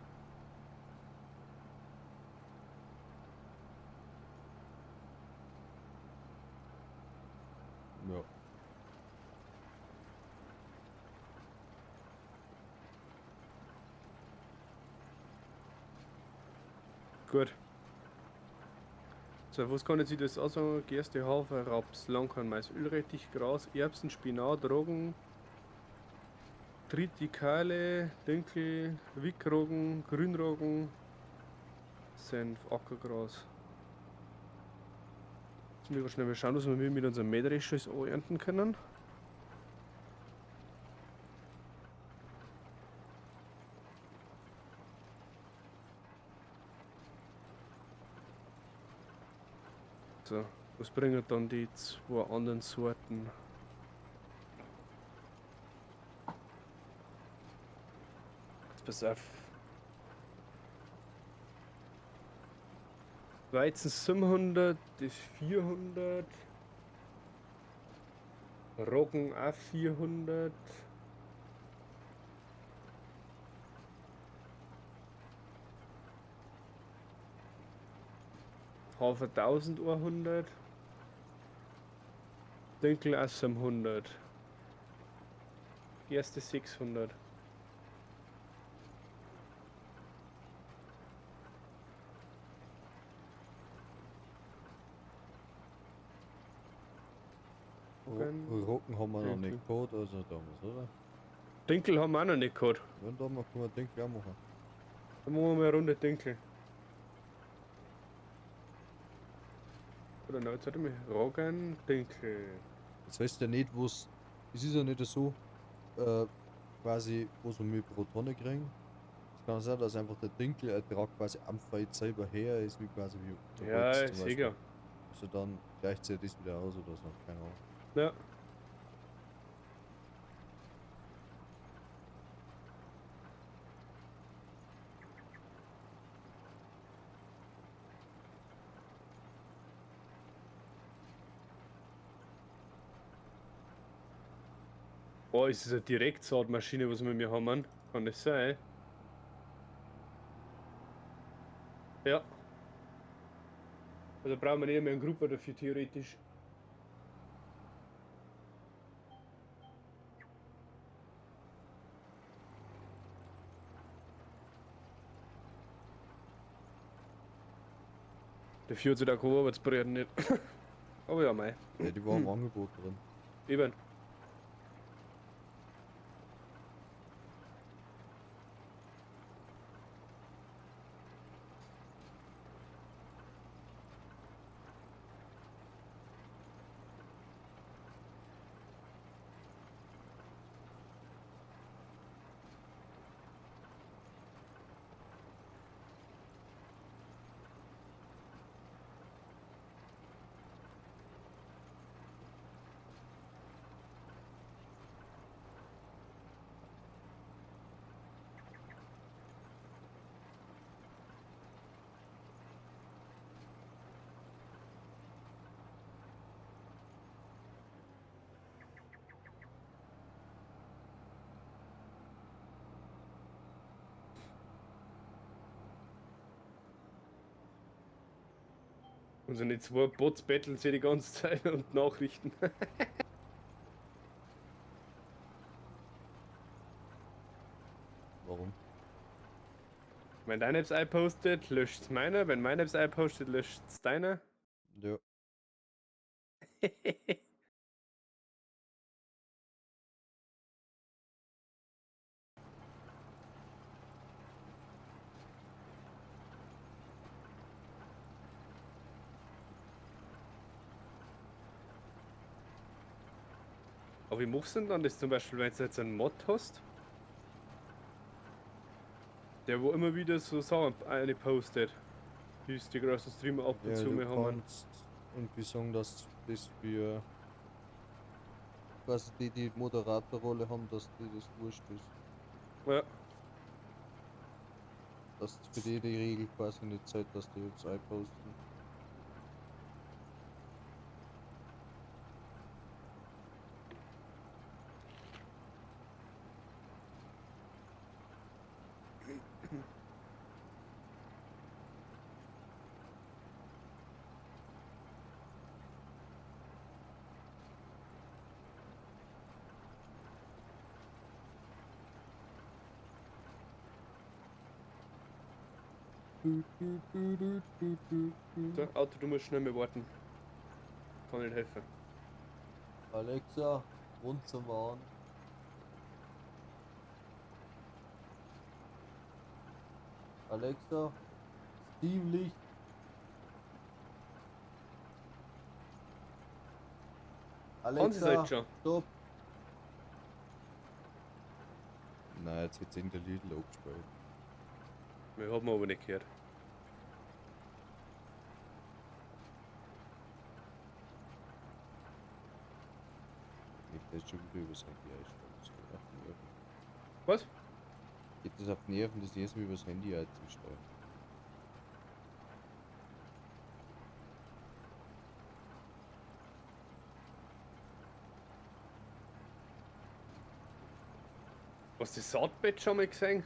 Ja. Gut. So, was kann ich sich das also? Gerste, Hafer, Raps, Langkorn, Mais, Ölrettich, Gras, Erbsen, Spinat, Roggen, Tritikale, Dinkel, Wickroggen, Grünroggen, Senf, Ackergras. Jetzt müssen wir schnell mal schauen, dass wir mit unserem Mähdrescher das ernten können. So, was bringen dann die zwei anderen Sorten? Jetzt pass auf. Weizen 700, das 400. Roggen auch 400. Hafer 1100. Dinkel auch 700. Erste 600. Rocken haben wir noch Dinkel. nicht gehabt, also damals, oder? Dinkel haben wir auch noch nicht gehabt. Ja, da können wir Dinkel auch machen. Dann machen wir mal eine Runde Dinkel. Oder nein, jetzt warte mal. Roggen, Dinkel. Das heißt ja nicht, es ist ja nicht so, quasi, was wir mit pro Tonne kriegen. Es kann sein, dass einfach der Dinkelertrag quasi am Feld selber her ist, wie quasi wie der Ja, Holz zum sicher. Also dann gleicht sich das wieder aus oder so, keine Ahnung. Ja. Oh, ist das eine Direktsaatmaschine, was wir mir haben? Kann das sein? Ja. Also brauchen wir nicht mehr eine Gruppe dafür, theoretisch. Dafür hat sich der Arbeitsbrüder nicht. Aber ja, mei. Ja, die war im Angebot drin. Eben. Und so nicht zwei Bots betteln sie die ganze Zeit und Nachrichten. Warum? Wenn deine Apps postet, löscht's meiner. Wenn meine Apps postet, löscht's deiner. Ja. Aber wie machst du denn dann das zum Beispiel, wenn du jetzt einen Mod hast? Der wo immer wieder so Sachen eine postet. Die ist die großen Streamer ab und Ja, zu du mehr haben. kannst irgendwie sagen, dass das für quasi die, die Moderatorrolle haben, dass die das wurscht ist. Ja. Dass für die die Regel quasi nicht Zeit, dass die jetzt einposten. So, Auto, du musst schnell mehr warten. Kann nicht helfen. Alexa, Wohnzimmer an. Alexa, Steamlicht. Haben sie es Alexa, halt schon. stopp. Nein, jetzt hat in der Lidl abgespielt. Wir haben aber nicht gehört. Geht das schon wieder über sein Handy einstellen? Das geht auf die Nerven. Was? Geht das auf die Nerven, das erstmal über das Handy einzustellen? Hast du das Saatbett schon mal gesehen?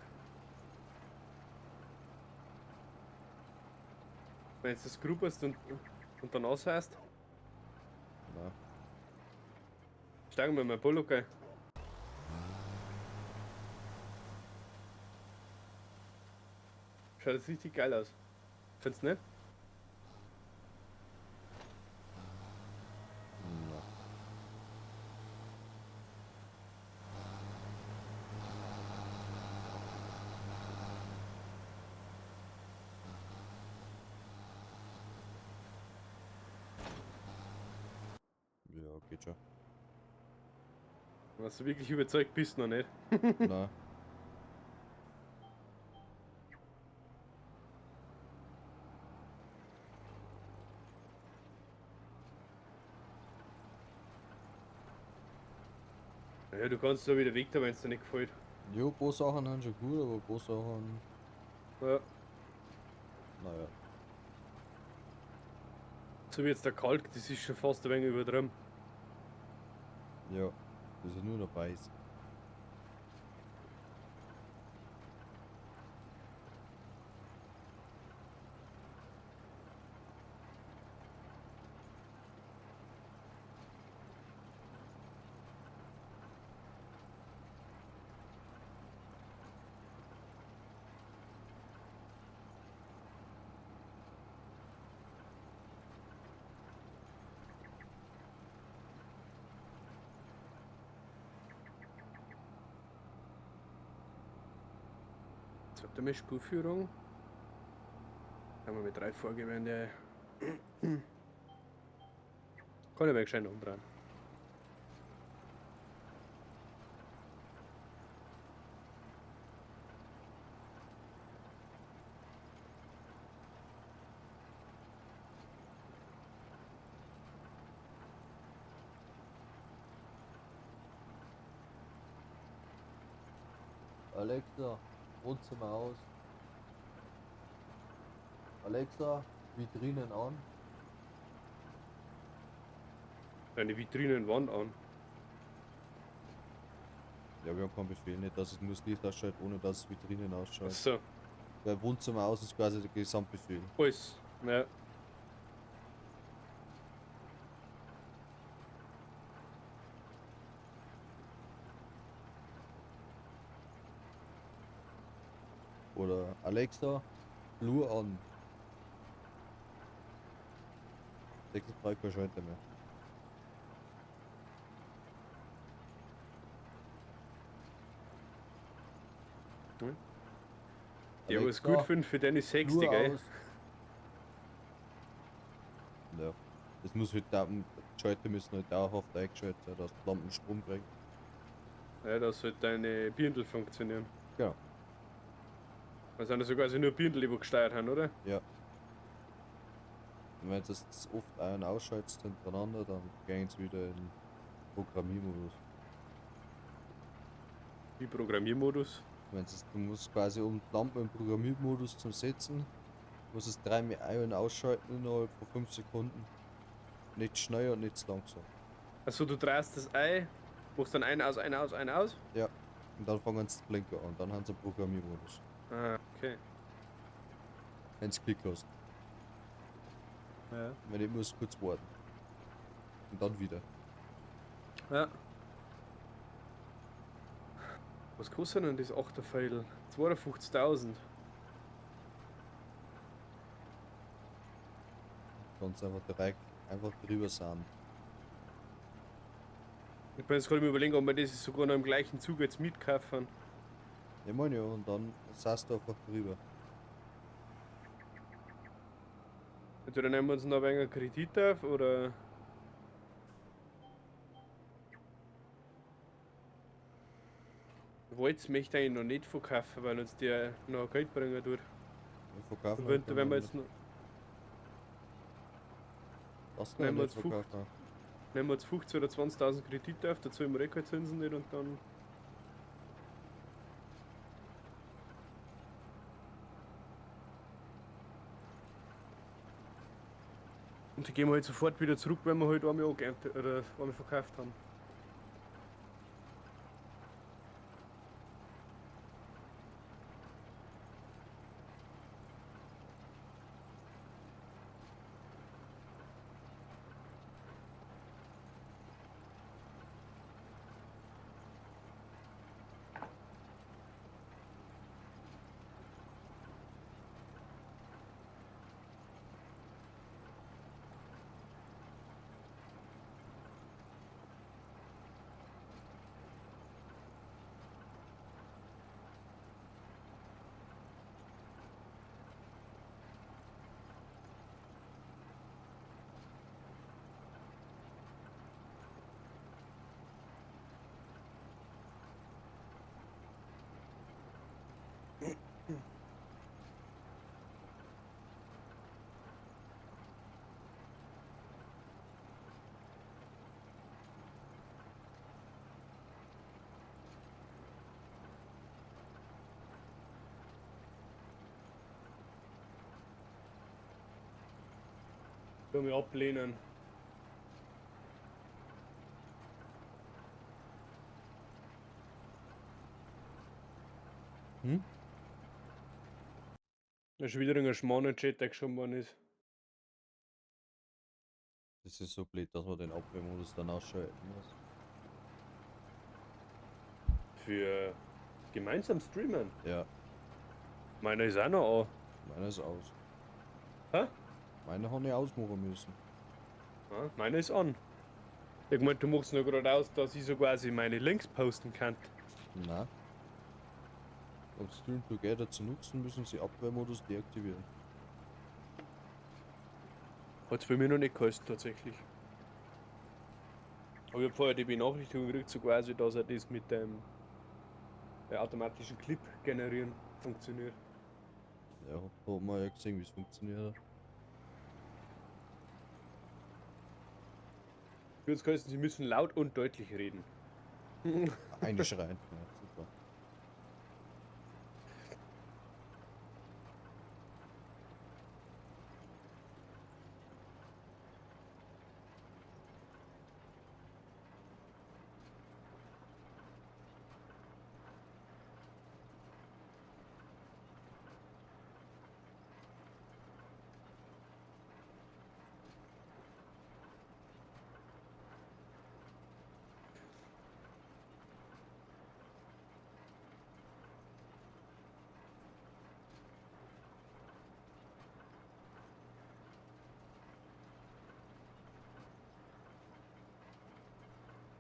Wenn du das grubberst und dann ausheißt, Nein. steigen wir in mein Bullock ein. Schaut jetzt richtig geil aus. Findest du nicht? Nein. Ja, geht schon. Was du wirklich überzeugt bist, noch nicht. Nein. Ja, du kannst da wieder weg, wenn es dir nicht gefällt. Jo, ein paar Sachen haben schon gut, aber ein paar Sachen. Ja. Naja. So wie jetzt der Kalk, das ist schon fast ein wenig übertrieben. Ja. Das ist nur noch weiß. Zweite Mal Spurführung. Haben wir mit 3 Vorgewände. Kann ich mir gescheit umdrehen. Alexa, Wohnzimmer aus. Alexa, Vitrinen an. Eine Vitrinenwand an. Ja, wir haben keinen Befehl, nicht, dass es nur das Licht ausschaut, ohne dass es Vitrinen ausschaut. Achso, Weil Wohnzimmer aus ist quasi der Gesamtbefehl. alles. Ja. Oder Alexa, Flur an. 6.3 kein Schalter mehr. Die was Alexa, gut finden für deine 60, Flur gell? aus. Ja. Das muss halt da, die Schalter müssen halt dauerhaft eingeschaltet sein, dass die Lampen Strom kriegen. Ja, dass halt deine Birndl funktionieren. Genau. Das sind ja sogar nur Birndl, die gesteuert haben, oder? Ja. Und wenn du das oft ein- und ausschaltest hintereinander, dann gehen sie wieder in Programmiermodus. Wie Programmiermodus. Wenn du musst quasi um die Lampe im Programmiermodus zu setzen, musst es dreimal ein- und ausschalten innerhalb von 5 Sekunden. Nicht schnell und nicht zu langsam. Also du drehst das ein, machst dann ein aus, ein aus, ein aus. Ja. Und dann fangen sie zu blinken an, dann haben sie einen Programmiermodus. Ah, okay. Wenn du Klick hast. Ja. Wenn nicht, musst du kurz warten. Und dann wieder. Ja. Was kostet denn das 8er Pfeil? 52.000. Kannst einfach direkt einfach drüber sein. Ich bin jetzt gerade überlegen, ob wir das sogar noch im gleichen Zug jetzt mitkaufen. Ich meine ja, und dann saßt du einfach drüber. Entweder nehmen wir uns noch ein wenig einen Kredit auf oder. Walz möchte ich eigentlich noch nicht verkaufen, weil uns der noch Geld bringen tut. Ich verkaufe Und wenn wir jetzt noch. das nehmen wir nicht jetzt 50. verkaufen. Nehmen wir jetzt 15.000 oder 20.000 Kredit auf, dazu im Rekordzinsen nicht und dann. Und die gehen wir halt sofort wieder zurück, wenn wir halt einmal angeerntet oder einmal verkauft haben. Können wir ablehnen. Hm? Da ist schon wieder ein Schmanen-Chat, der geschoben worden ist. Das ist so blöd, dass man den Abwehrmodus dann ausschalten muss. Für gemeinsam streamen. Ja, Meiner ist auch noch an. meiner ist aus. Hä? Meiner habe ich ausmachen müssen. Ja, meiner ist an. Ich meine, du machst nur gerade aus, dass ich so quasi meine Links posten kann. Na. Um Stream Together zu nutzen, müssen sie Abwehrmodus deaktivieren. Hat's für mich noch nicht geheißen, tatsächlich. Aber ich habe vorher die Benachrichtigung gekriegt, so quasi, dass er das mit dem automatischen Clip generieren funktioniert. Ja, hat man ja gesehen, wie es funktioniert. Für uns geheißen, sie müssen laut und deutlich reden. Einschreien. Ja, super.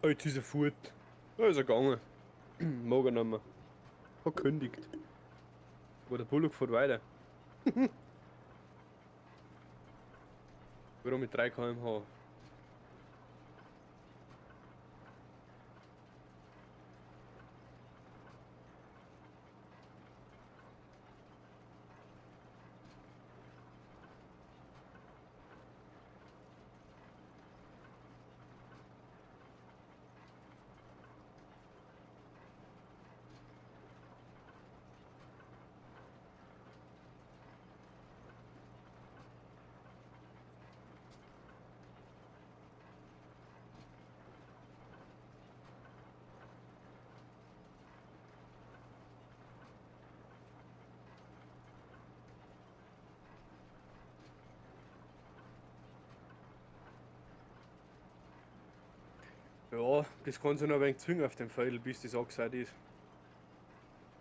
Jetzt ist er fort. Da ist er gegangen. Mag er nicht mehr. Hat gekündigt. Aber der Bullock fährt weiter. Warum mit 3 km/h? Ja, das kann sich noch ein wenig zwingen auf dem Feld, bis das angesagt ist.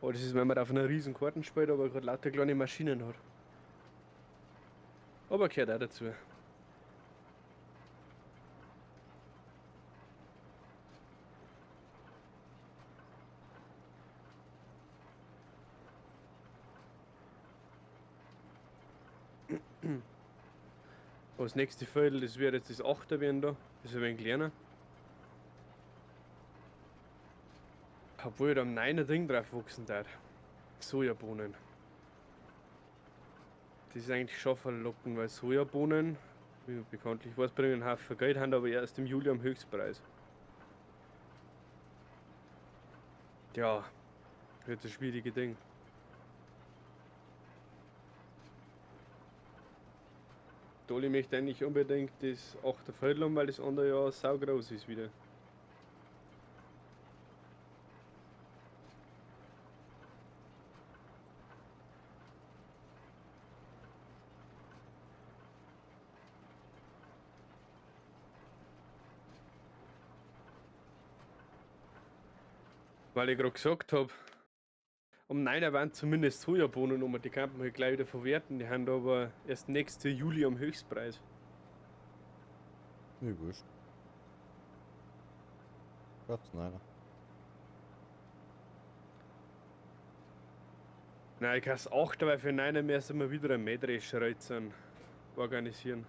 Aber das ist, wenn man auf einer riesen Karten spielt, aber gerade lauter kleine Maschinen hat. Aber gehört auch dazu. Das nächste Feld, das wird jetzt das 8er werden da. Das ist ein wenig kleiner. Obwohl da am 9er Ding drauf wachsen darf. Sojabohnen. Das ist eigentlich schon verlockend, weil Sojabohnen, wie bekanntlich weiß, bringen einen Haufen Geld, haben aber erst im Juli am Höchstpreis. Ja, wird ein schwieriges Ding. Dolly möchte eigentlich unbedingt das 8er Feld haben, weil das andere ja saugroß ist wieder. Weil ich gerade gesagt habe, am 9er waren zumindest Sojabohnen um, die kann man halt gleich wieder verwerten. Die haben aber erst nächste Juli am Höchstpreis. Nee, wurscht. Gab's nein. Nein, ich kann es 8, weil für 9er müssen wir wieder ein Mähdrescher organisieren.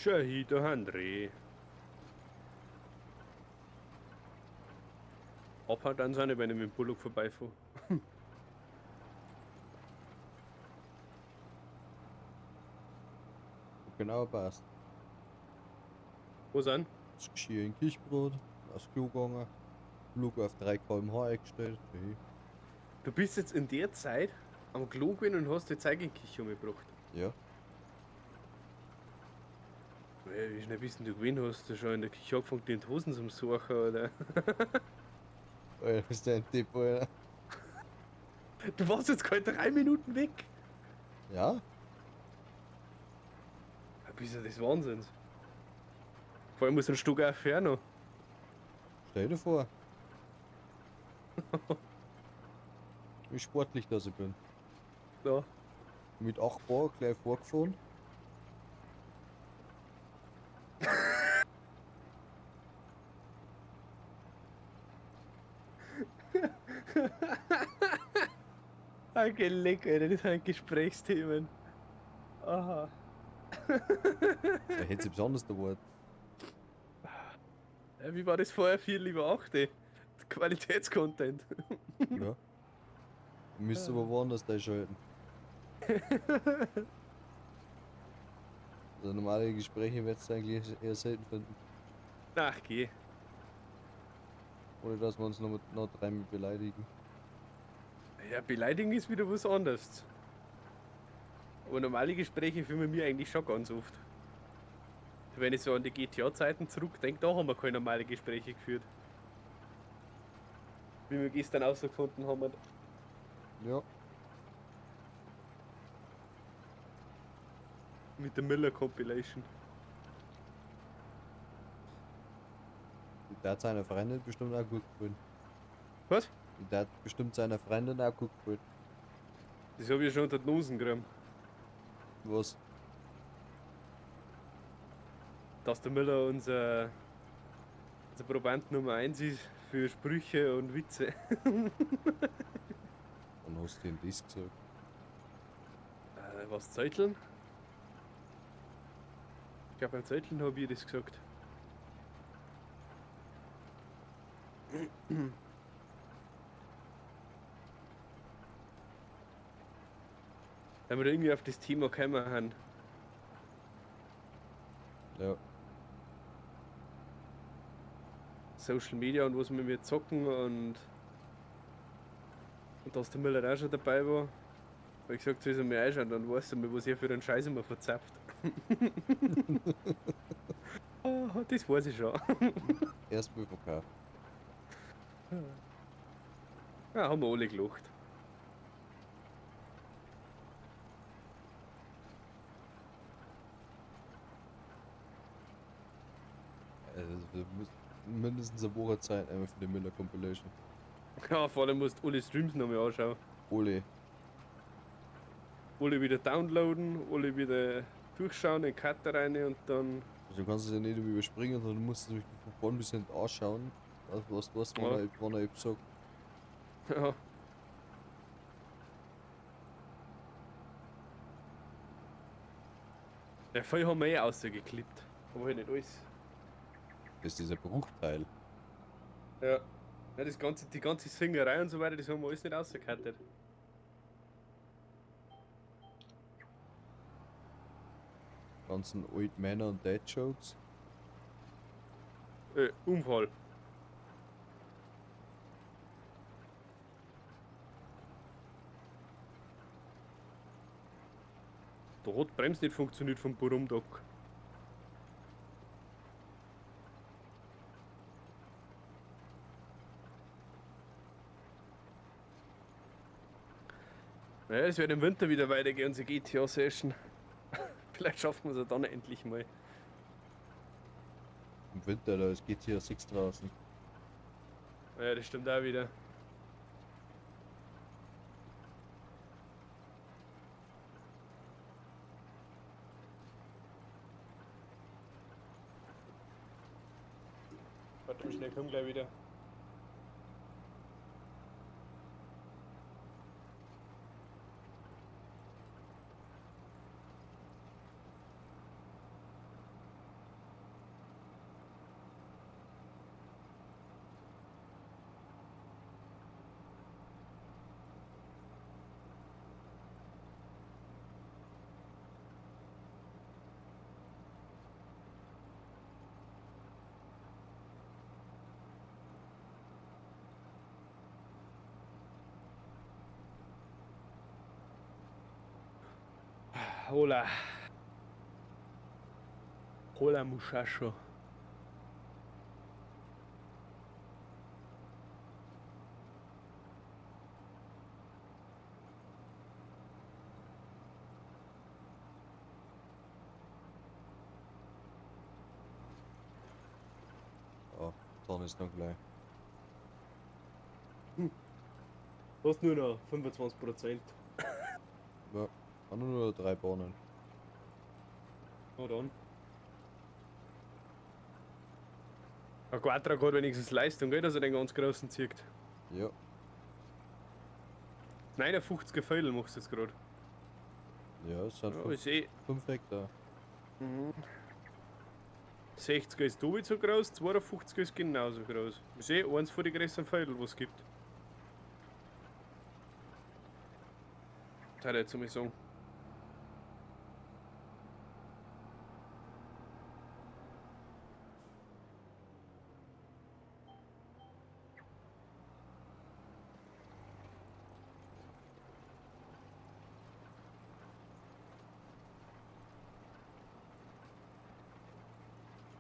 Shahida Handre. Abhaut dann seine, wenn ich mit dem Bullock vorbeifahre. Genau passt. Wo sind? Das Geschirr in Kichbrot, das Klo gegangen, Flug auf 3 km/h eingestellt. Hey. Du bist jetzt in der Zeit am Klo gewesen und hast die Zeigenküche umgebracht. Ja, Wie schnell bist denn du gewesen? Hast du schon in der Küche angefangen, die Hosen zum Suchen, oder? Alter, ist der ein Tipp, Alter. Du warst jetzt gerade 3 Minuten weg. Ja, Ja, bist du des Wahnsinns. Vor allem muss ein Stück auch ferner. stell dir vor. Wie sportlich das ich bin. Ja. Mit 8 Bar gleich vorgefahren. Okay, lecker, Alter, das sind Gesprächsthemen. Aha. Da hätte sie besonders der Wort. Ja, wie war das vorher? 4 lieber 8? Qualitätscontent. Ja. Müsste aber woanders da schalten. Also normale Gespräche wird es eigentlich eher selten finden. Ach, geh. Ohne dass wir uns noch dreimal beleidigen. Ja, beleidigen ist wieder was anderes. Aber normale Gespräche führen wir mir eigentlich schon ganz oft. Wenn ich so an die GTA-Zeiten zurückdenke, da haben wir keine normalen Gespräche geführt. Wie wir gestern rausgefunden haben. Ja, Mit der Miller Compilation. der hat seiner Freundin bestimmt auch gut gefallen. Was? Der hat bestimmt seiner Freundin auch gut gefallen. Das habe ich schon unter die Nosen gekriegt. Was? Dass der Miller unser Proband Nummer 1 ist für Sprüche und Witze. Wann hast du denn das gesagt? Was, Zeiteln? Ich glaube, beim Zeiteln habe ich das gesagt. Wenn wir da irgendwie auf das Thema gekommen haben. Ja, Social Media und was wir mit zocken und dass der Müller auch schon dabei war. Habe ich gesagt, soll ich mir einschauen, dann weißt du mal, was er für einen Scheiß immer verzapft. Das weiß ich schon. erstmal verkauft. Ja, haben wir alle gelacht. Also mindestens eine Woche Zeit einmal für die Miller Compilation. Ja, vor allem musst du alle Streams nochmal anschauen. Ole. Alle wieder downloaden, alle wieder durchschauen, in die Karte rein und dann. Also du kannst es ja nicht überspringen, sondern du musst es wirklich von vorn bis hinten anschauen. Also was Ja. wann er eben sagt. Ja. Ja, voll haben wir eh rausgeklippt. Aber halt nicht alles. Das ist dieser Bruchteil. Ja. Ja, die ganze Singerei und so weiter, das haben wir alles nicht rausgekattet. Ganzen Old Männer und Dad Jokes. Unfall. Da hat die Bremse nicht funktioniert vom Burumdock. Naja, es wird im Winter wieder weitergehen, unsere GTA-Session. Vielleicht schaffen wir es ja dann endlich mal. Im Winter, da es geht hier 6 draußen. Ja, das stimmt auch wieder. Warte mal schnell, komm gleich wieder. Hola. Hola, Muchacho. Ja, dann ist noch gleich. Hast nur noch 25%. Ja, haben nur noch 3 Bahnen. Na dann. Ein Quattro hat wenigstens Leistung, gell, dass er den ganz großen zieht. Ja, 59er Pfeil machst du jetzt gerade. ja, es sind Ja, ist eh. 5 Hektar. 60er ist doppelt so groß, 52er ist genauso groß. Ist eh eins von den größten Pfeilen, was es gibt. Das hat er jetzt mal sagen.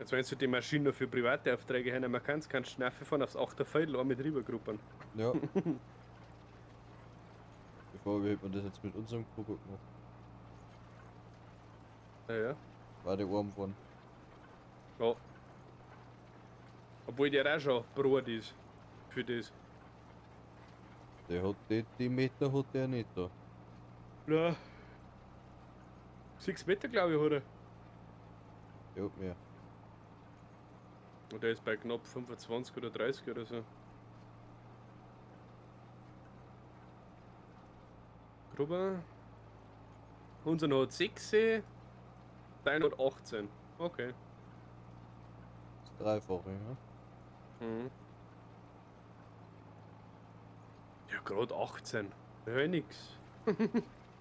Jetzt wenn du die Maschine für private Aufträge hernehmen kannst du schnell fahren aufs 8er Pfeil auch mit rübergruppen. Ja. Bevor wir man das jetzt mit unserem Kuckuck machen. Ja, ja. War der Arm von. Ja. Obwohl der auch schon Brot ist. Für das. Der hat die Meter hat der nicht da. Ja. 6 Meter glaube ich, oder? Der hat mehr. Und der ist bei knapp 25 oder 30 oder so. Gruber. Unser hat 6, dein hat 18. Okay. Das Dreifache, ja. Mhm. Ja, gerade 18. Ja, nix.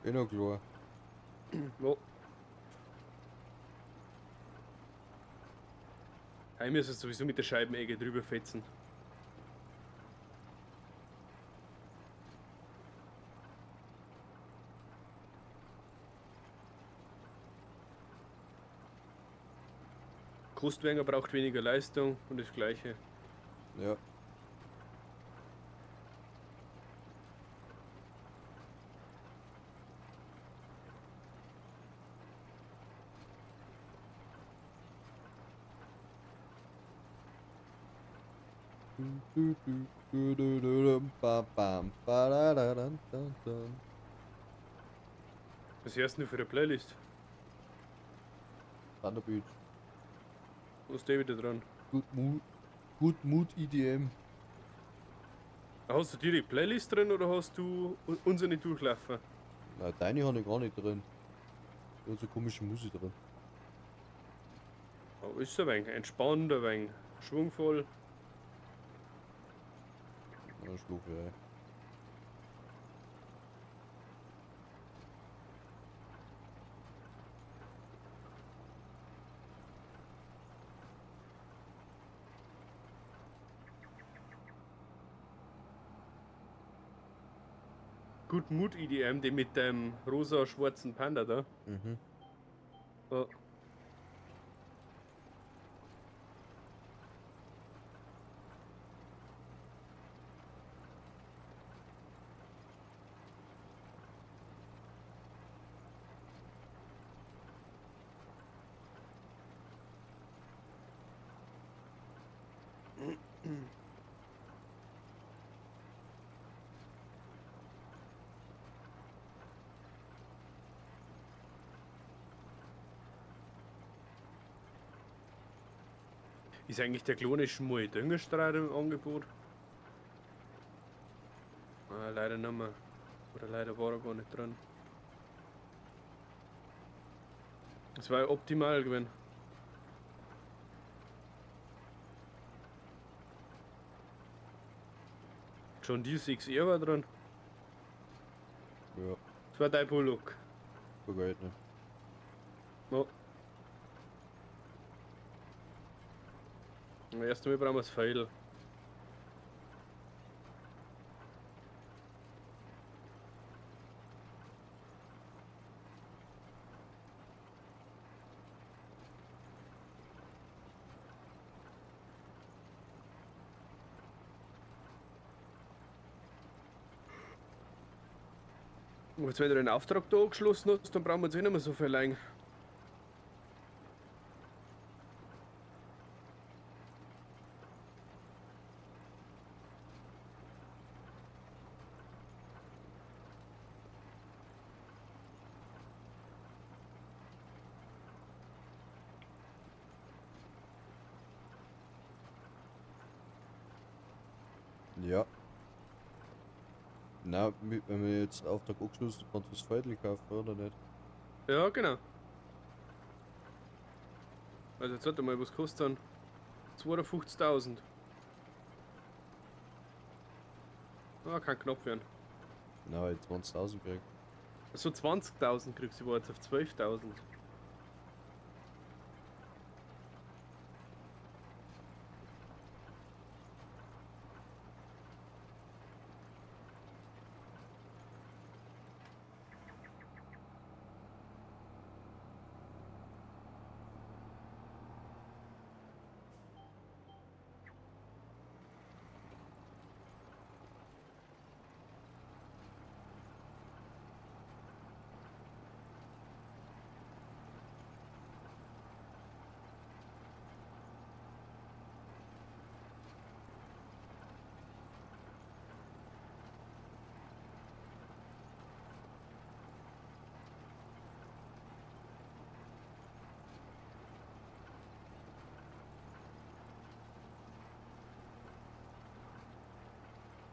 Eh noch klar. Ja. Ich muss es sowieso mit der Scheibenegge drüber fetzen. Kostwagen braucht weniger Leistung und das gleiche. Ja. Du, du, du, du, du, dum, bam, bam, badadadam, dam, dam. Was hörst du denn für eine Playlist? Thunder Beach. Wo ist der wieder dran? Good Mood EDM. Hast du dir die Playlist drin oder hast du unsere durchlaufen? Na, deine habe ich gar nicht drin. Da ist so komische Musik drin. Aber ist ein wenig entspannt, ein wenig schwungvoll. Na, Schlufe, ey. Good Mood EDM, die mit dem rosa-schwarzen Panda da. Mhm. Ja. Ist eigentlich der kleine schmale Düngerstrahler im Angebot? Ah, leider nicht mehr. Oder leider war er gar nicht dran. Das war ja optimal gewesen. John Deere 6R war dran. Ja, Das war dein Bullock. vergeht nicht. Ja. Erst einmal brauchen wir das Pfeil. Und jetzt, wenn du den Auftrag da angeschlossen hast, dann brauchen wir jetzt eh nicht mehr so viel lang. Ja. Na, wenn wir jetzt den Auftrag angeschlossen kannst du das Feudel kaufen, oder nicht? Ja, genau. Also jetzt warte mal, was kostet dann? 52.000. Ah, kann knapp werden. Na, jetzt 20.000 gekriegt. So 20.000 kriegst du jetzt auf 12.000.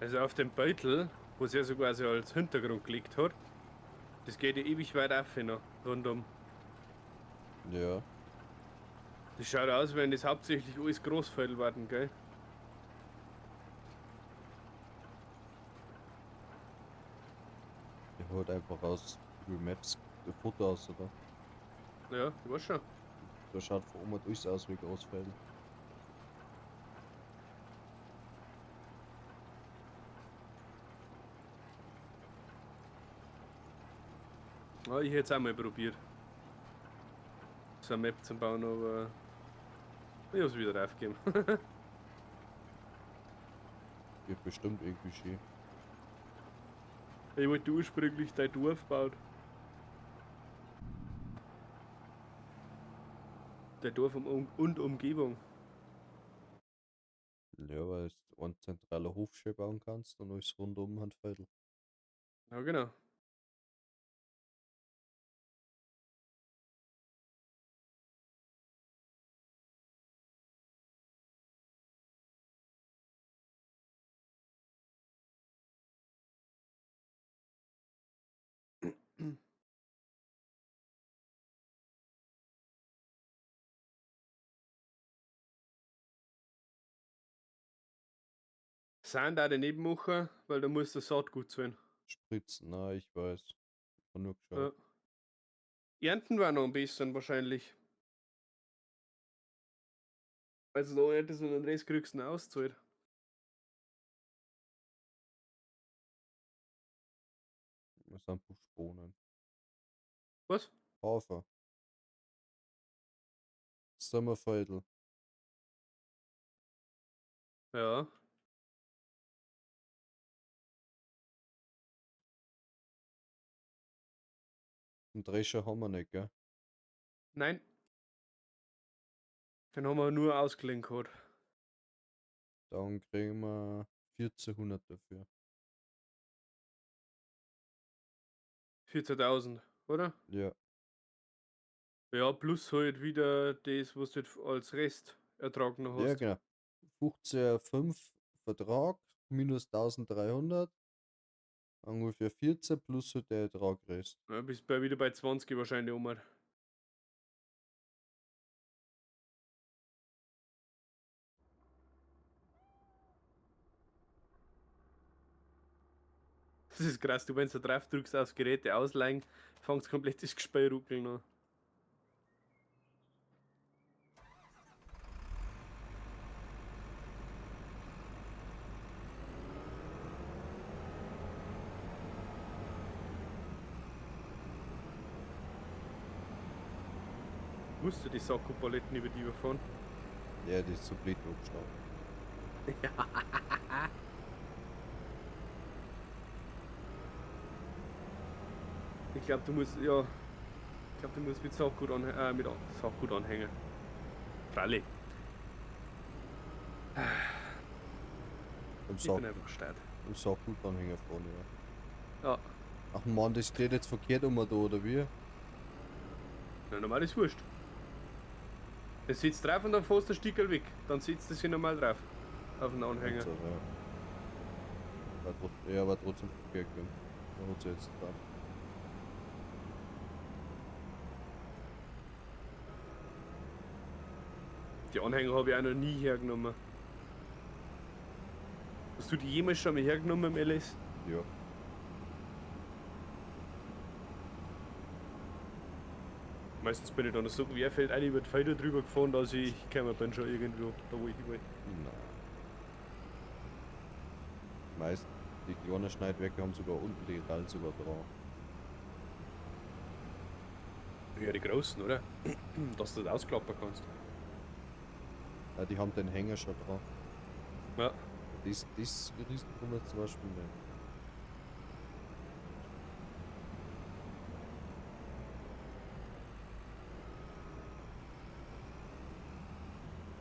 Also auf dem Beutel, wo es ja so quasi als Hintergrund gelegt hat, das geht ja ewig weit auf noch, rundum. Ja. Das schaut aus, wenn das hauptsächlich alles Großfeld werden, gell? Der holt einfach aus Google Maps ein Foto aus, oder? Ja, ich weiß schon. Da schaut von oben durchs aus wie Großfeld. Ja, ich hätte es auch mal probiert. So eine Map zu bauen, aber ich hab's wieder aufgegeben. Wird bestimmt irgendwie schön. Ich wollte ursprünglich dein Dorf bauen. Der Dorf und Umgebung. Ja, weil du einen zentraler Hof schön bauen kannst und alles rundum ein Viertel. Ja, genau. Sand auch daneben machen, weil da muss das Saatgut sein. Spritzen, na, ich weiß. Ich hab nur geschaut. Ja. Ernten war noch am besten wahrscheinlich. Also da erntest du den Rest kriegst du noch auszahlt. Das sind Buschbohnen. Was? Hafer. Sommerviertel. Ja. Und Drescher haben wir nicht, gell? Nein. Den haben wir nur ausgeliehen gehabt. Dann kriegen wir 1400 dafür. 14.000, oder? Ja, Ja, plus halt wieder das, was du halt als Restertrag noch ja, hast. genau. 15,5 Vertrag minus 1300. Ungefähr 14 plus halt der Ertragrest. Ja, bist bei wieder bei 20 wahrscheinlich um. Das ist krass, du wenn du drauf drückst aufs Geräte ausleihen, fängt komplett das Gespür ruckeln an. Musst du die Sakko-Paletten über die überfahren? Ja, das ist so blöd abgestanden. Ich glaube, du musst, ja, ich glaube, du musst mit Sackgut mit Sackgut anhängen. Freilich. Im Ich bin Sack, einfach stark. im Sackgutanhänger vorne, ja. Ja, Ach man, das steht jetzt verkehrt um da, oder wie? na, normal ist wurscht. Es sitzt drauf und dann fährst du ein Stückel weg. Dann sitzt es hier normal drauf. Auf den Anhänger. Also, ja. War trotzdem verkehrt gegangen. Da hat sie jetzt dran. Die Anhänger habe ich auch noch nie hergenommen. Hast du die jemals schon mal hergenommen, Melis? Ja. Meistens bin ich dann so querfeld ein über die Felder drüber gefahren, dass ich gekommen bin schon irgendwo, da wo ich hin will. Nein. Meist die kleinen Schneidwerke haben sogar unten die Rallen sogar dran. Ja, die großen, oder? Dass du das ausklappen kannst. Ja, die haben den Hänger schon dran. Ja. Das Risiko jetzt zum Beispiel nicht.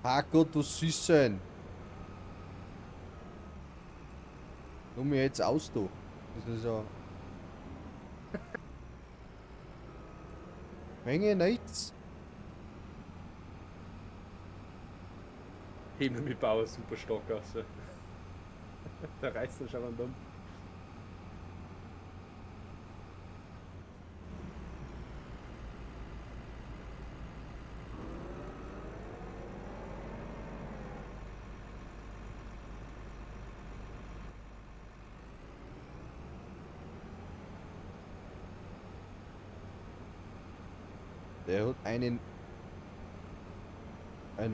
Ah Gott, du Süßen! Nur mir jetzt aus, du. Das ist ja. Menge nichts. Heben mit Bauer super stark aus. Da reißt er schon an dem. Der hat ein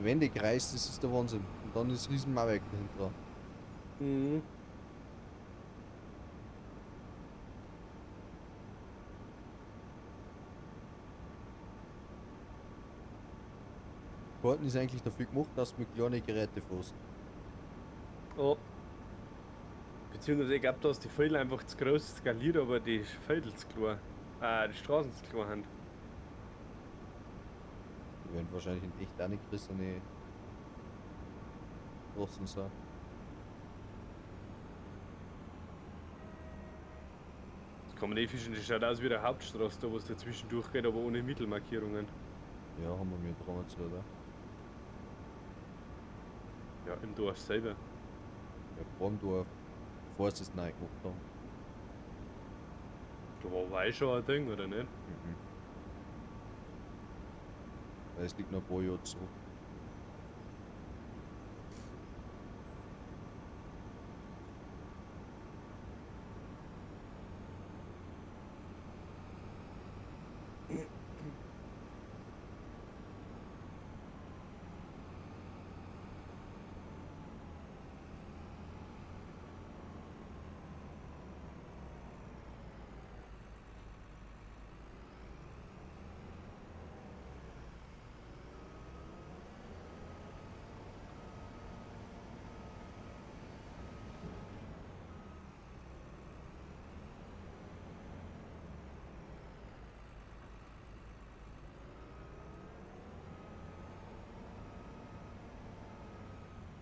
Wendekreis, das ist der Wahnsinn. Und dann ist riesen Mauerwerk dahinter dran. Mhm. Karten ist eigentlich dafür gemacht, dass du mit kleinen Geräten fährst. Ja. Beziehungsweise ich glaube, da ist die Felder einfach zu groß skaliert, aber die Felder zu klein. Die Straßen zu klein haben. Die werden wahrscheinlich in echt auch nicht größer, ne. Hauptstraßen sind. Das kann man eh fischen, das schaut aus wie eine Hauptstraße, da was dazwischen durchgeht, aber ohne Mittelmarkierungen. Ja, haben wir mir damals oder? Ja, im Dorf selber. Ja, Brandorf, bevor sie es neu gemacht haben. Da war eh schon ein Ding, oder nicht? Mhm. Weil es liegt noch ein paar Jahre zurück.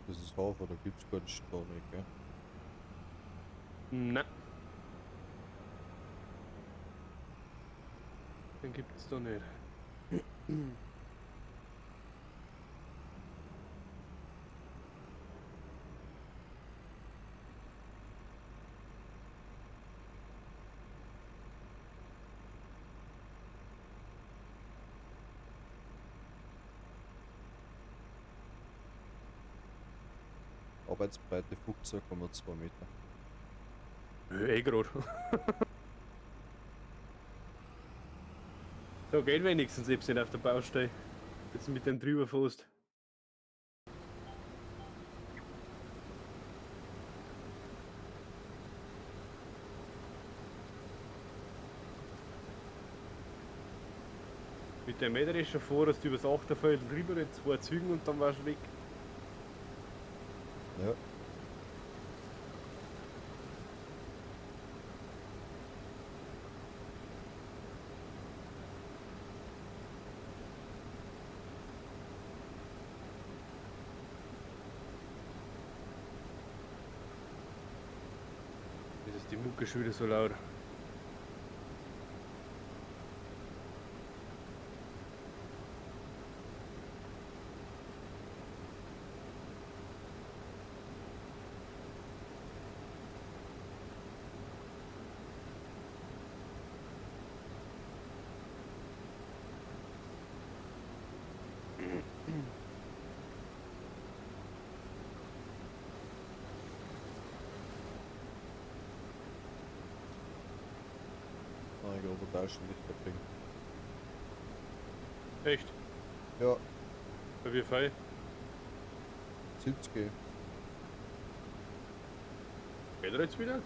Das ist Hafer, da gibt's keinen Stauweg, gell? Na. Den gibt es da nicht. Arbeitsbreite 15,2 Meter. Eh grad. Da geht wenigstens selbst nicht auf der Baustelle. Jetzt mit dem drüber fährst. Mit dem Meter ist schon vor, dass du übers Achterfeld drüber in 2 Zügen und dann warst du weg. Ja. Jetzt ist die Mucke schon wieder so laut. Ah, ich glaube, da ist schon Licht verbringen. Echt? Ja, Bei wie viel? 70. Geht er jetzt wieder? Ja.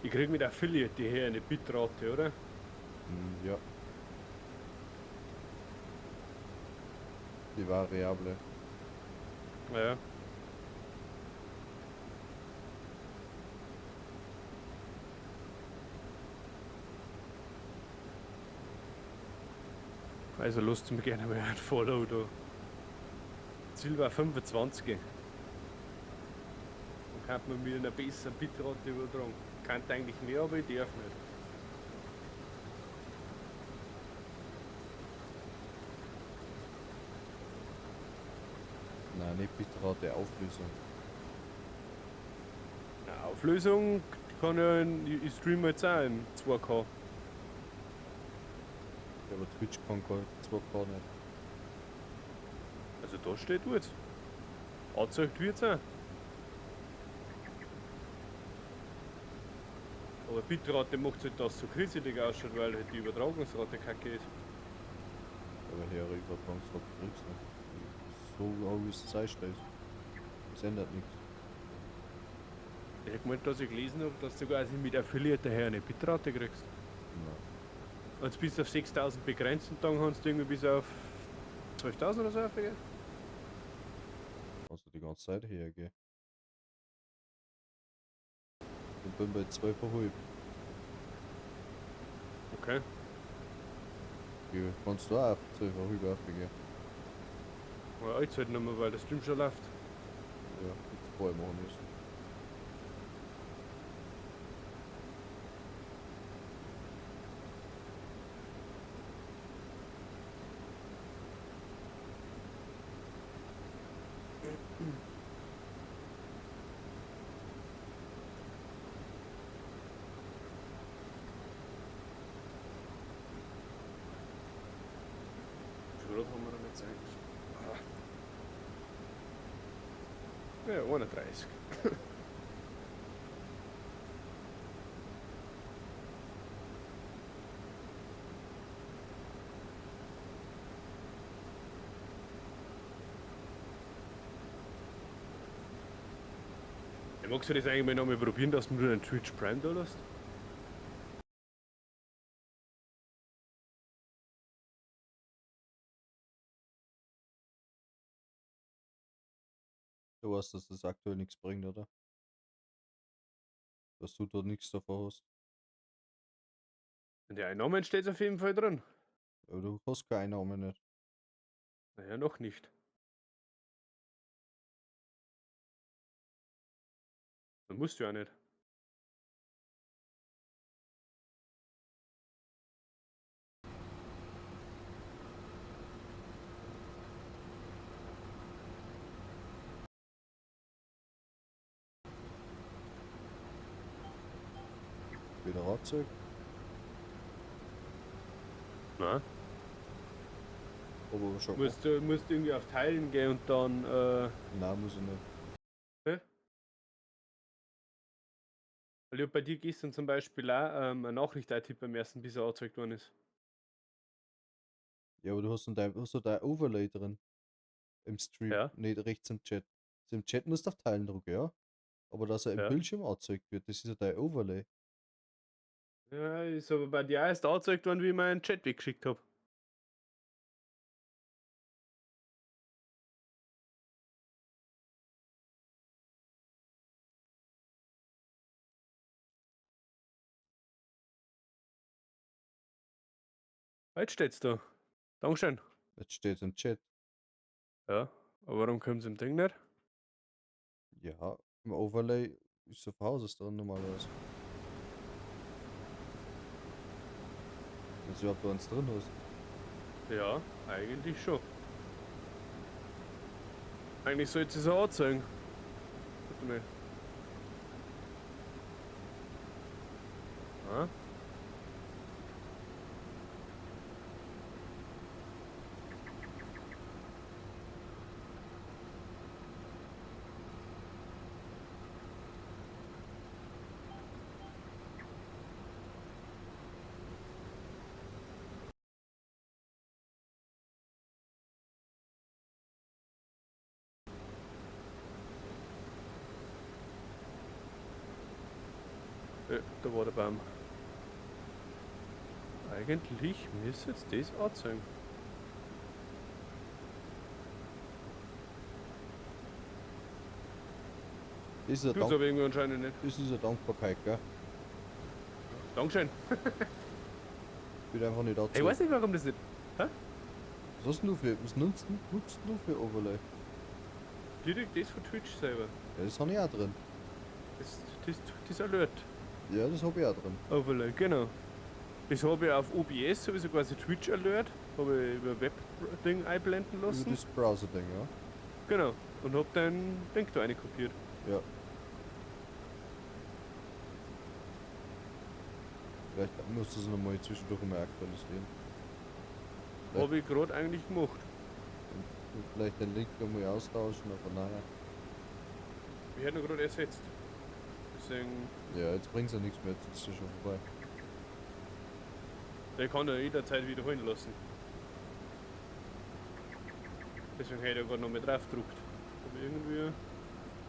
Ich krieg mit Affiliate her eine Bitrate, oder? Ja. Die Variable. Ja. Also lasst mir gerne mal ein Follow da. Ziel war 25. Dann kann man mir eine bessere Bitrate übertragen. Kann eigentlich mehr, aber ich darf nicht. Nein, nicht Bitrate, Auflösung. Eine Auflösung kann ja ich streame jetzt auch in 2K. Ja, aber Twitch kann kein 2K nicht. Also da steht jetzt. Angezeigt wird's auch. Aber Bitrate macht halt das so kriselig ausschaut, weil halt die Übertragungsrate kacke ist. Aber höhere Übertragungsrate kriegst du nicht. So wie es sein steht. Das ändert nichts. Ich hab gemeint, dass ich gelesen habe, dass du quasi mit Affiliate daher eine Bitrate kriegst. Nein. Jetzt bist du auf 6000 begrenzt und dann kannst du irgendwie bis auf 12.000 oder so aufgehen. Also die ganze Zeit hergehen. Ich bin bei 12,5. Okay. Ja, kannst du auch auf 12,5 aufgehen. Ja, jetzt halt nicht mehr, weil das Stream schon läuft. Ja, jetzt vorher machen müssen. Wie viel haben wir denn jetzt eigentlich? Ja, 31. Ja, magst du das eigentlich mal nochmal probieren, dass du nur einen Twitch Prime da lässt? Du weißt, dass das aktuell nichts bringt, oder? Dass du da nichts davon hast. In den Einnahmen steht es auf jeden Fall drin. Aber du hast keine Einnahmen nicht. Naja, noch nicht. Dann musst du ja nicht. Wieder Radzeug. Nein. Aber schon. Musst irgendwie auf Teilen gehen und dann. Nein, muss ich nicht. Weil ich hab bei dir gestern zum Beispiel auch eine Nachricht eintippen beim ersten, bis er angezeigt worden ist. Ja, aber du hast da dein Overlay drin. Im Stream. Ja, Nicht rechts im Chat. Also im Chat musst du auf Teilen drücken, ja. Aber dass er im ja. Bildschirm angezeigt wird, das ist ja dein Overlay. Ja, ist aber bei dir auch erst angezeigt worden, wie ich meinen Chat weggeschickt habe. Jetzt steht's da. Dankeschön. Jetzt steht es im Chat. Ja, aber warum kommt es im Ding nicht? Ja, im Overlay ist auf Hauses drin normalerweise. Wenn du überhaupt eins drin hast. Ja, eigentlich schon. Eigentlich sollte es auch anzeigen. Warte mal. Ah, ja, da war der Baum. Eigentlich müsste jetzt das anzeigen. Das ist Tut's aber irgendwie anscheinend nicht. eine Dankbarkeit, gell? Dankeschön. Wird einfach nicht Ich angezeigt. weiß nicht, warum das nicht. Was hast du für, was nutzt du für Overlay? Direkt das von Twitch selber. Ja, das habe ich auch drin. Das Alert. Ja, das habe ich auch drin. Overlay, genau. Das habe ich auf OBS, sowieso quasi Twitch Alert, habe ich über Web-Ding einblenden Über lassen. das Browser-Ding, ja. Genau. Und habe dein Ding da reinkopiert. Ja. Vielleicht musst du es nochmal zwischendurch mal aktualisieren. Ja. Habe ich gerade eigentlich gemacht. Und vielleicht den Link nochmal austauschen, aber naja. Ich hätte ihn gerade ersetzt. Deswegen, Ja, jetzt bringt es ja nichts mehr, jetzt ist es ja schon vorbei. der kann er jederzeit wiederholen lassen. Deswegen hätte ich gerade noch mal drauf gedruckt. Aber irgendwie.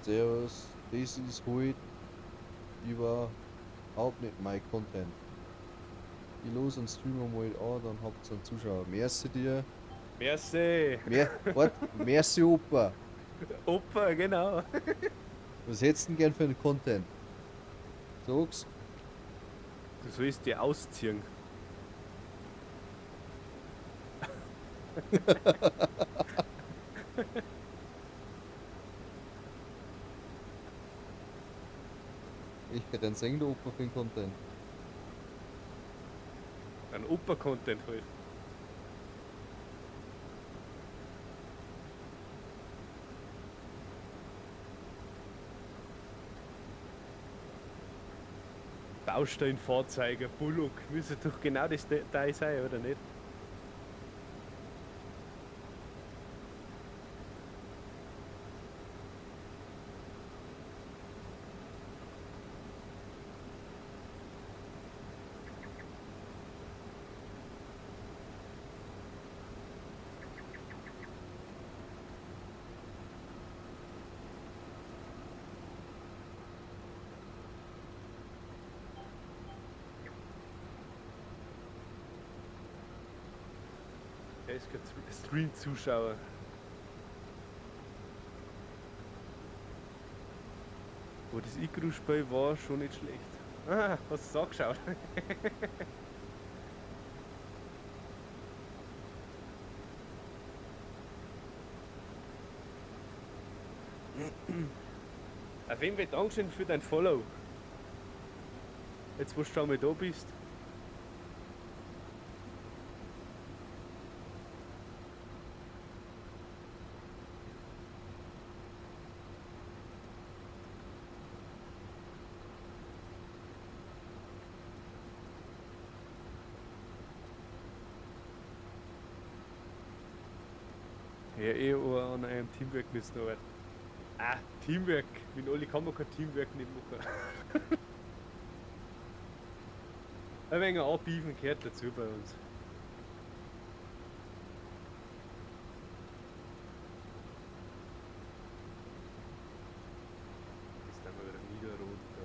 Servus, das ist heute überhaupt nicht mein Content. geh los und streamen mal an, dann habt ihr einen Zuschauer. Merci dir. Merci. Merci Opa. Opa, genau. Was hättest du denn gern für einen Content? Sag's. Du sollst dir ausziehen. Ich hätte einen Sänger Opa für den Content. Ein Opa-Content halt. Bausteinfahrzeuge, Bullock, müsste doch genau das Teil sein, oder nicht? Er ist kein Stream-Zuschauer. Wo das Icarus-Spiel war, schon nicht schlecht. Ah, hast du es angeschaut? Auf jeden Fall Dankeschön für dein Follow. Jetzt, wo du schon mal da bist. Ja, auch an einem Teamwork müssen wir arbeiten. Ah, Teamwork. Mit Oli kann man kein Teamwork nicht machen. Ein wenig abbiegen gehört dazu bei uns. Ist dann mal wieder niederrot da.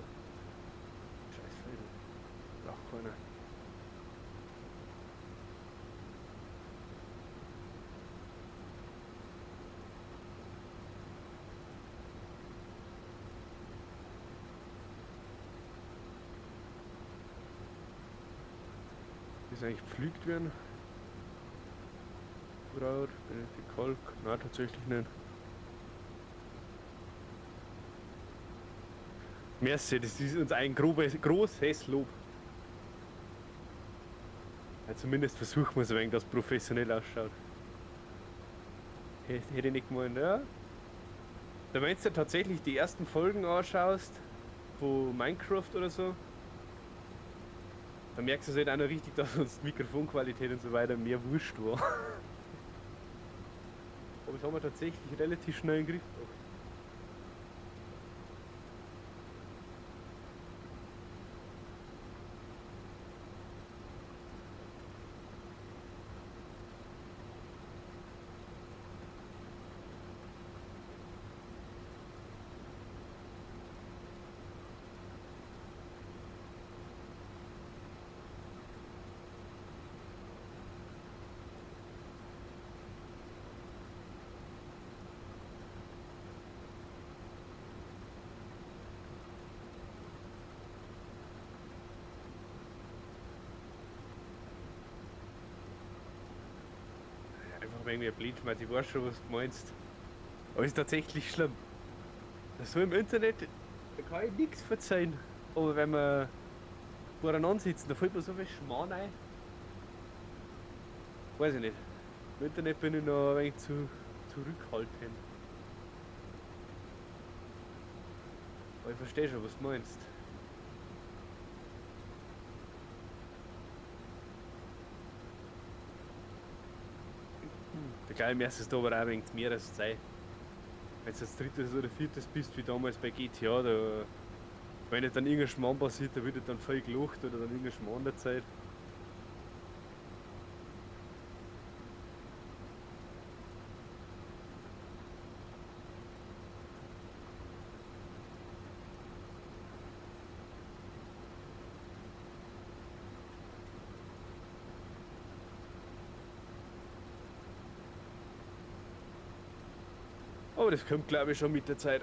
Scheiß Felder. Braucht keiner. Ist eigentlich gepflügt werden? Braut, Benedikt Kalk? Nein, tatsächlich nicht. Merci, das ist uns ein großes Lob. Ja, zumindest versuchen wir es ein wenig, dass es professionell ausschaut. Hätte ich nicht gemeint, ja. Da wenn du tatsächlich die ersten Folgen anschaust, von Minecraft oder so, dann merkst du halt auch noch richtig, dass uns die Mikrofonqualität und so weiter mehr wurscht war. Aber das haben wir tatsächlich relativ schnell im Griff gehabt. Einfach irgendwie ein Blindschmerz, ich weiß schon, was du meinst. Aber es ist tatsächlich schlimm. So im Internet, da kann ich nichts verzeihen. Aber wenn wir voreinander sitzen, da fällt mir so viel Schmarrn ein. Weiß ich nicht. Im Internet bin ich noch ein wenig zurückhaltend. Aber ich verstehe schon, was du meinst. Der gleiche Mess ist da aber auch ein wenig mehr als Zeit. Wenn du jetzt drittes oder viertes bist, wie damals bei GTA, da, wenn nicht dann irgendein Schmarrn passiert, da wird dann voll gelacht oder dann irgendein Schmarrn der Zeit. aber das kommt glaube ich schon mit der Zeit.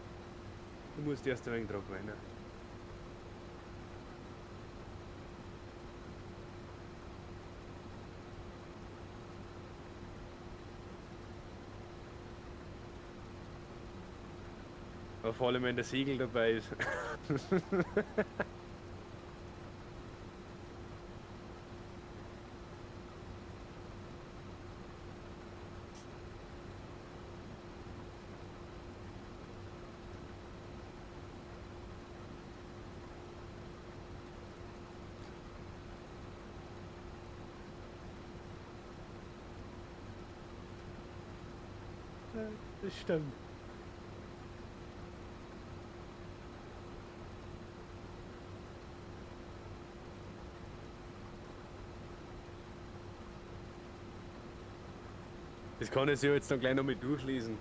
Du musst erst ein wenig drauf rein. Aber vor allem wenn der Segel dabei ist. Das stimmt. Das kann ich sich jetzt dann gleich noch mal durchlesen.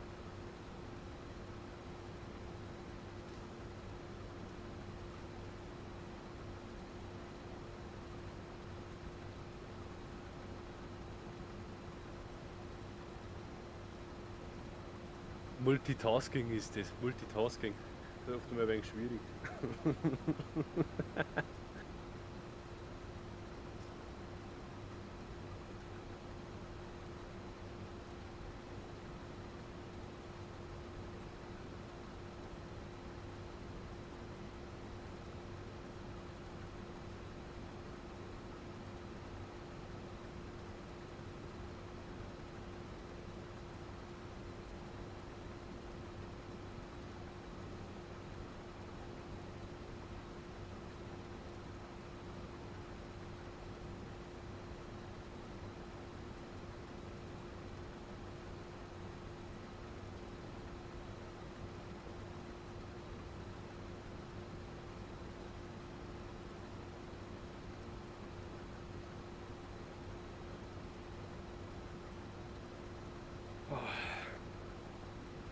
Multitasking ist das. Multitasking. Das ist oft mal ein wenig schwierig.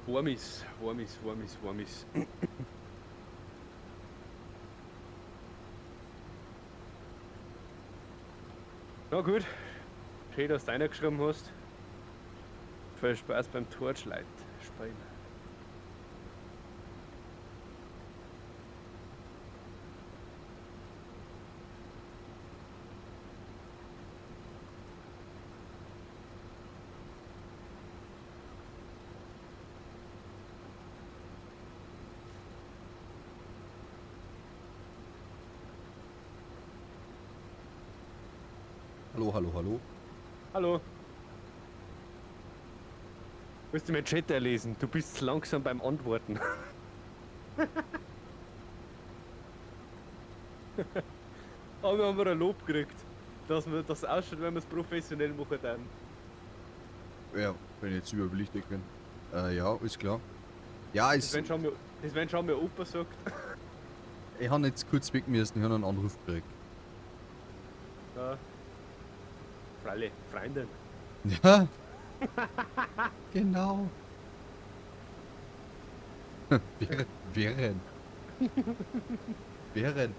Warmis, Warmis, Warmis, Warmis. Na gut, schön, dass du reingeschrieben hast. Viel Spaß beim Torchlight spielen. Hallo, hallo, hallo. Hallo. Willst du meinen Chat lesen? Du bist langsam beim Antworten. Aber wir haben ein Lob gekriegt, dass wir das ausschaut, wenn wir es professionell machen dann. Ja, wenn ich jetzt überbelichtet bin. Ja, ist klar. Ja, Das wenn schon mir Opa sagt. ich habe jetzt kurz weg müssen, ich habe einen Anruf gekriegt. Ja. Freilich, Freundin. Ja. Genau. Wären. Wären.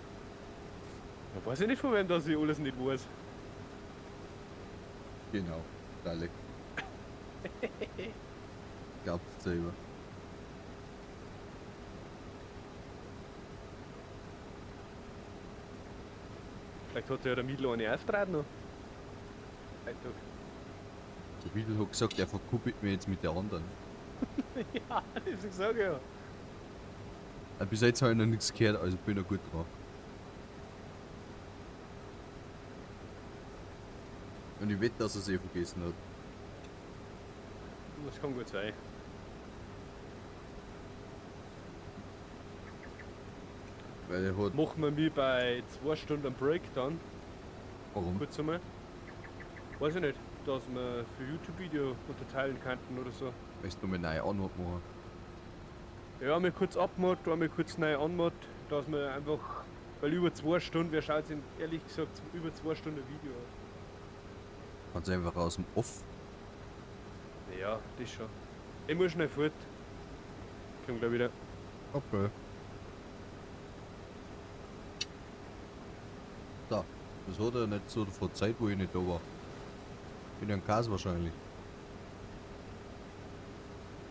Ich weiß ja nicht, von wem das ich alles nicht weiß. Genau. Freilich. Glaubst selber. Vielleicht hat ja der Milo eine Auftrag noch. Freitag. Der Riedel hat gesagt, er verkuppelt mich jetzt mit der anderen. Ja, das sag ich ja. Bis jetzt habe ich noch nichts gehört, also bin ich gut drauf. Und ich wette, dass er es eh vergessen hat. Das kann gut sein. Weil er hat. Machen wir mich bei 2 Stunden Break dann. Warum? Kurz einmal. Weiß ich nicht, dass wir für YouTube-Video unterteilen könnten oder so. Weißt du, eine neue Antwort machen? Ja, einmal kurz abmod, einmal kurz neu anmod, dass wir einfach, weil über 2 Stunden, wer schaut sich ehrlich gesagt über 2 Stunden Video an. Kannst du einfach aus dem Off. Ja, das schon. Ich muss schnell fort. Komm gleich wieder. Okay. Da. Das hat er nicht so vor Zeit, wo ich nicht da war. Bin ja ein Kas wahrscheinlich.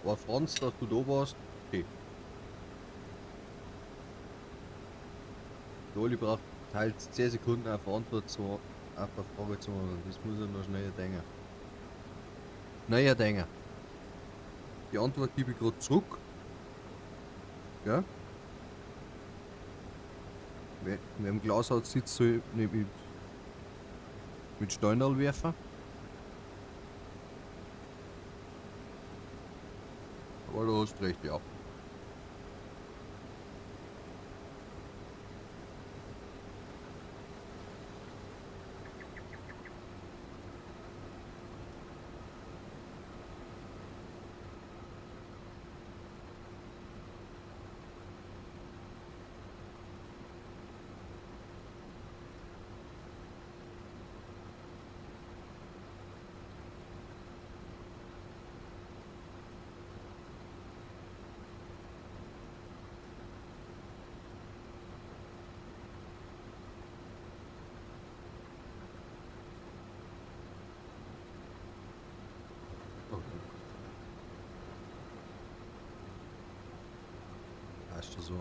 Aber Franz, dass du da warst, okay. Der Oli braucht teils 10 Sekunden auf Antwort zu, auf eine Frage zu machen. Das muss er noch schneller denken. Naja, denken. Die Antwort gebe ich gerade zurück. Ja? Wer im Glashaus sitzt, soll nicht mit Steinal werfen. Aber du hast recht, ja. Okay. Weißt du so.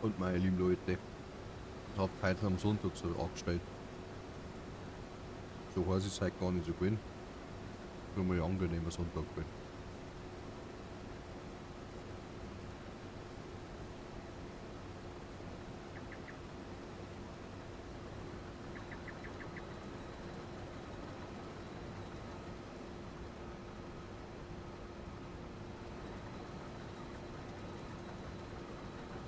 Und meine lieben Leute, ich habe heute am Sonntag so angestellt. So heiß ist es heute gar nicht so gewesen. Nur mal ein angenehmer Sonntag gewesen.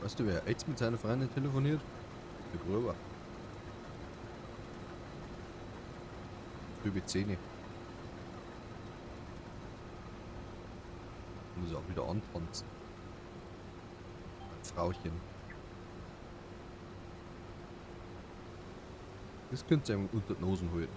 Weißt du, wer jetzt mit seiner Freundin telefoniert? Der Gruber. Über 10. Muss auch wieder antanzen. Ein Frauchen. Das könnt ihr ihm unter die Nosen holen.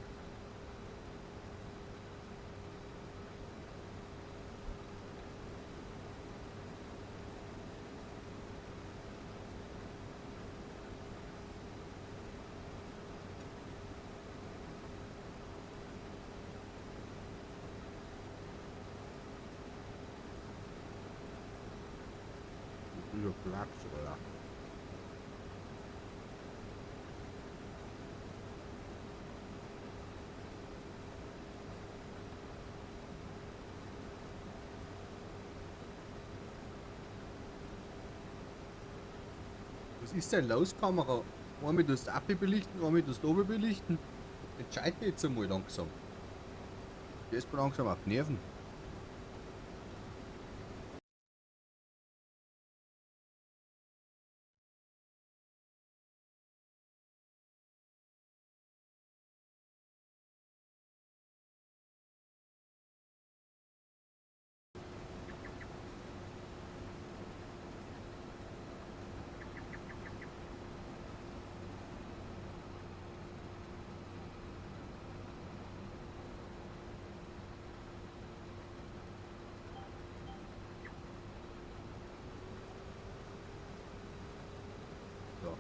Dieser Flachs, oder? Was ist denn los, Kamera? Einmal das Apfel belichten, einmal das oben belichten. Entscheide jetzt einmal langsam. Der ist mir langsam auf die Nerven. So.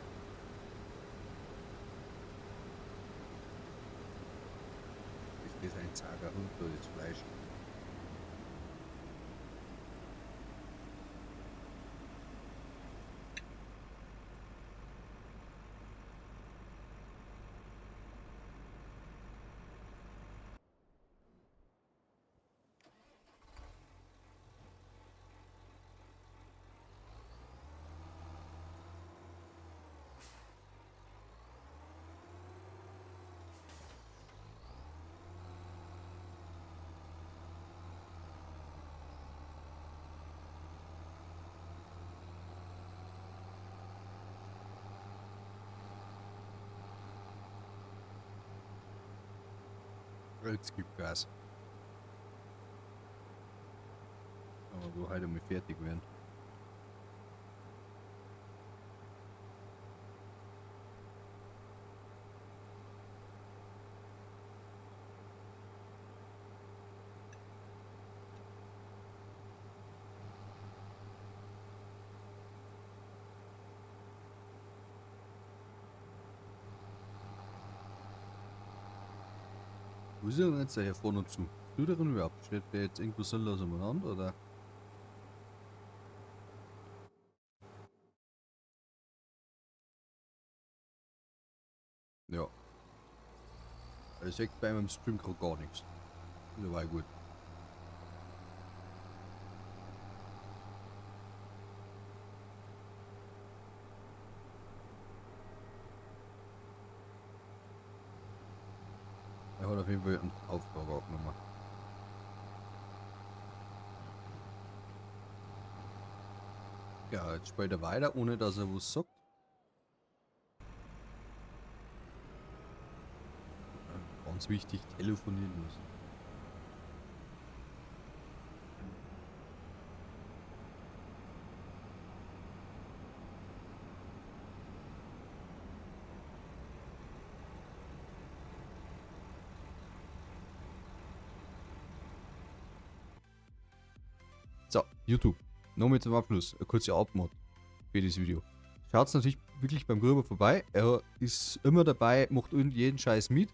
Ist das ein zager Hund oder das Fleisch? Jetzt gibt Gas. Aber wo heute mal fertig werden. Wo ist denn jetzt der hier vorne zu? Du darin überhaupt? Steht der jetzt irgendwo sinnlos umeinander oder? Ja. Er sagt bei meinem Stream gerade gar nichts. Das war gut. Er hat auf jeden Fall einen Auftrag abgenommen. Ja, jetzt spielt er weiter, ohne dass er was sagt. Ganz wichtig, telefonieren müssen. So, YouTube. Nochmal zum Abschluss. Eine kurze Abmod für dieses Video. Schaut natürlich wirklich beim Grüber vorbei. Er ist immer dabei, macht jeden Scheiß mit.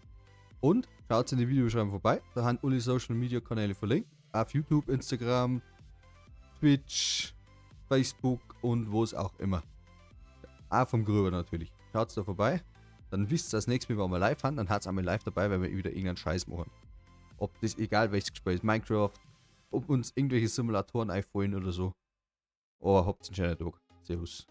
Und schaut in die Videobeschreibung vorbei. Da haben alle Social Media Kanäle verlinkt. Auf YouTube, Instagram, Twitch, Facebook und wo es auch immer. Auch vom Grüber natürlich. Schaut da vorbei. Dann wisst ihr das nächste Mal, wenn wir live haben. Dann hat es einmal live dabei, weil wir wieder irgendeinen Scheiß machen. Ob das egal welches Spiel ist. Minecraft. Ob uns irgendwelche Simulatoren einfallen oder so. Aber habt einen schönen Tag. Servus.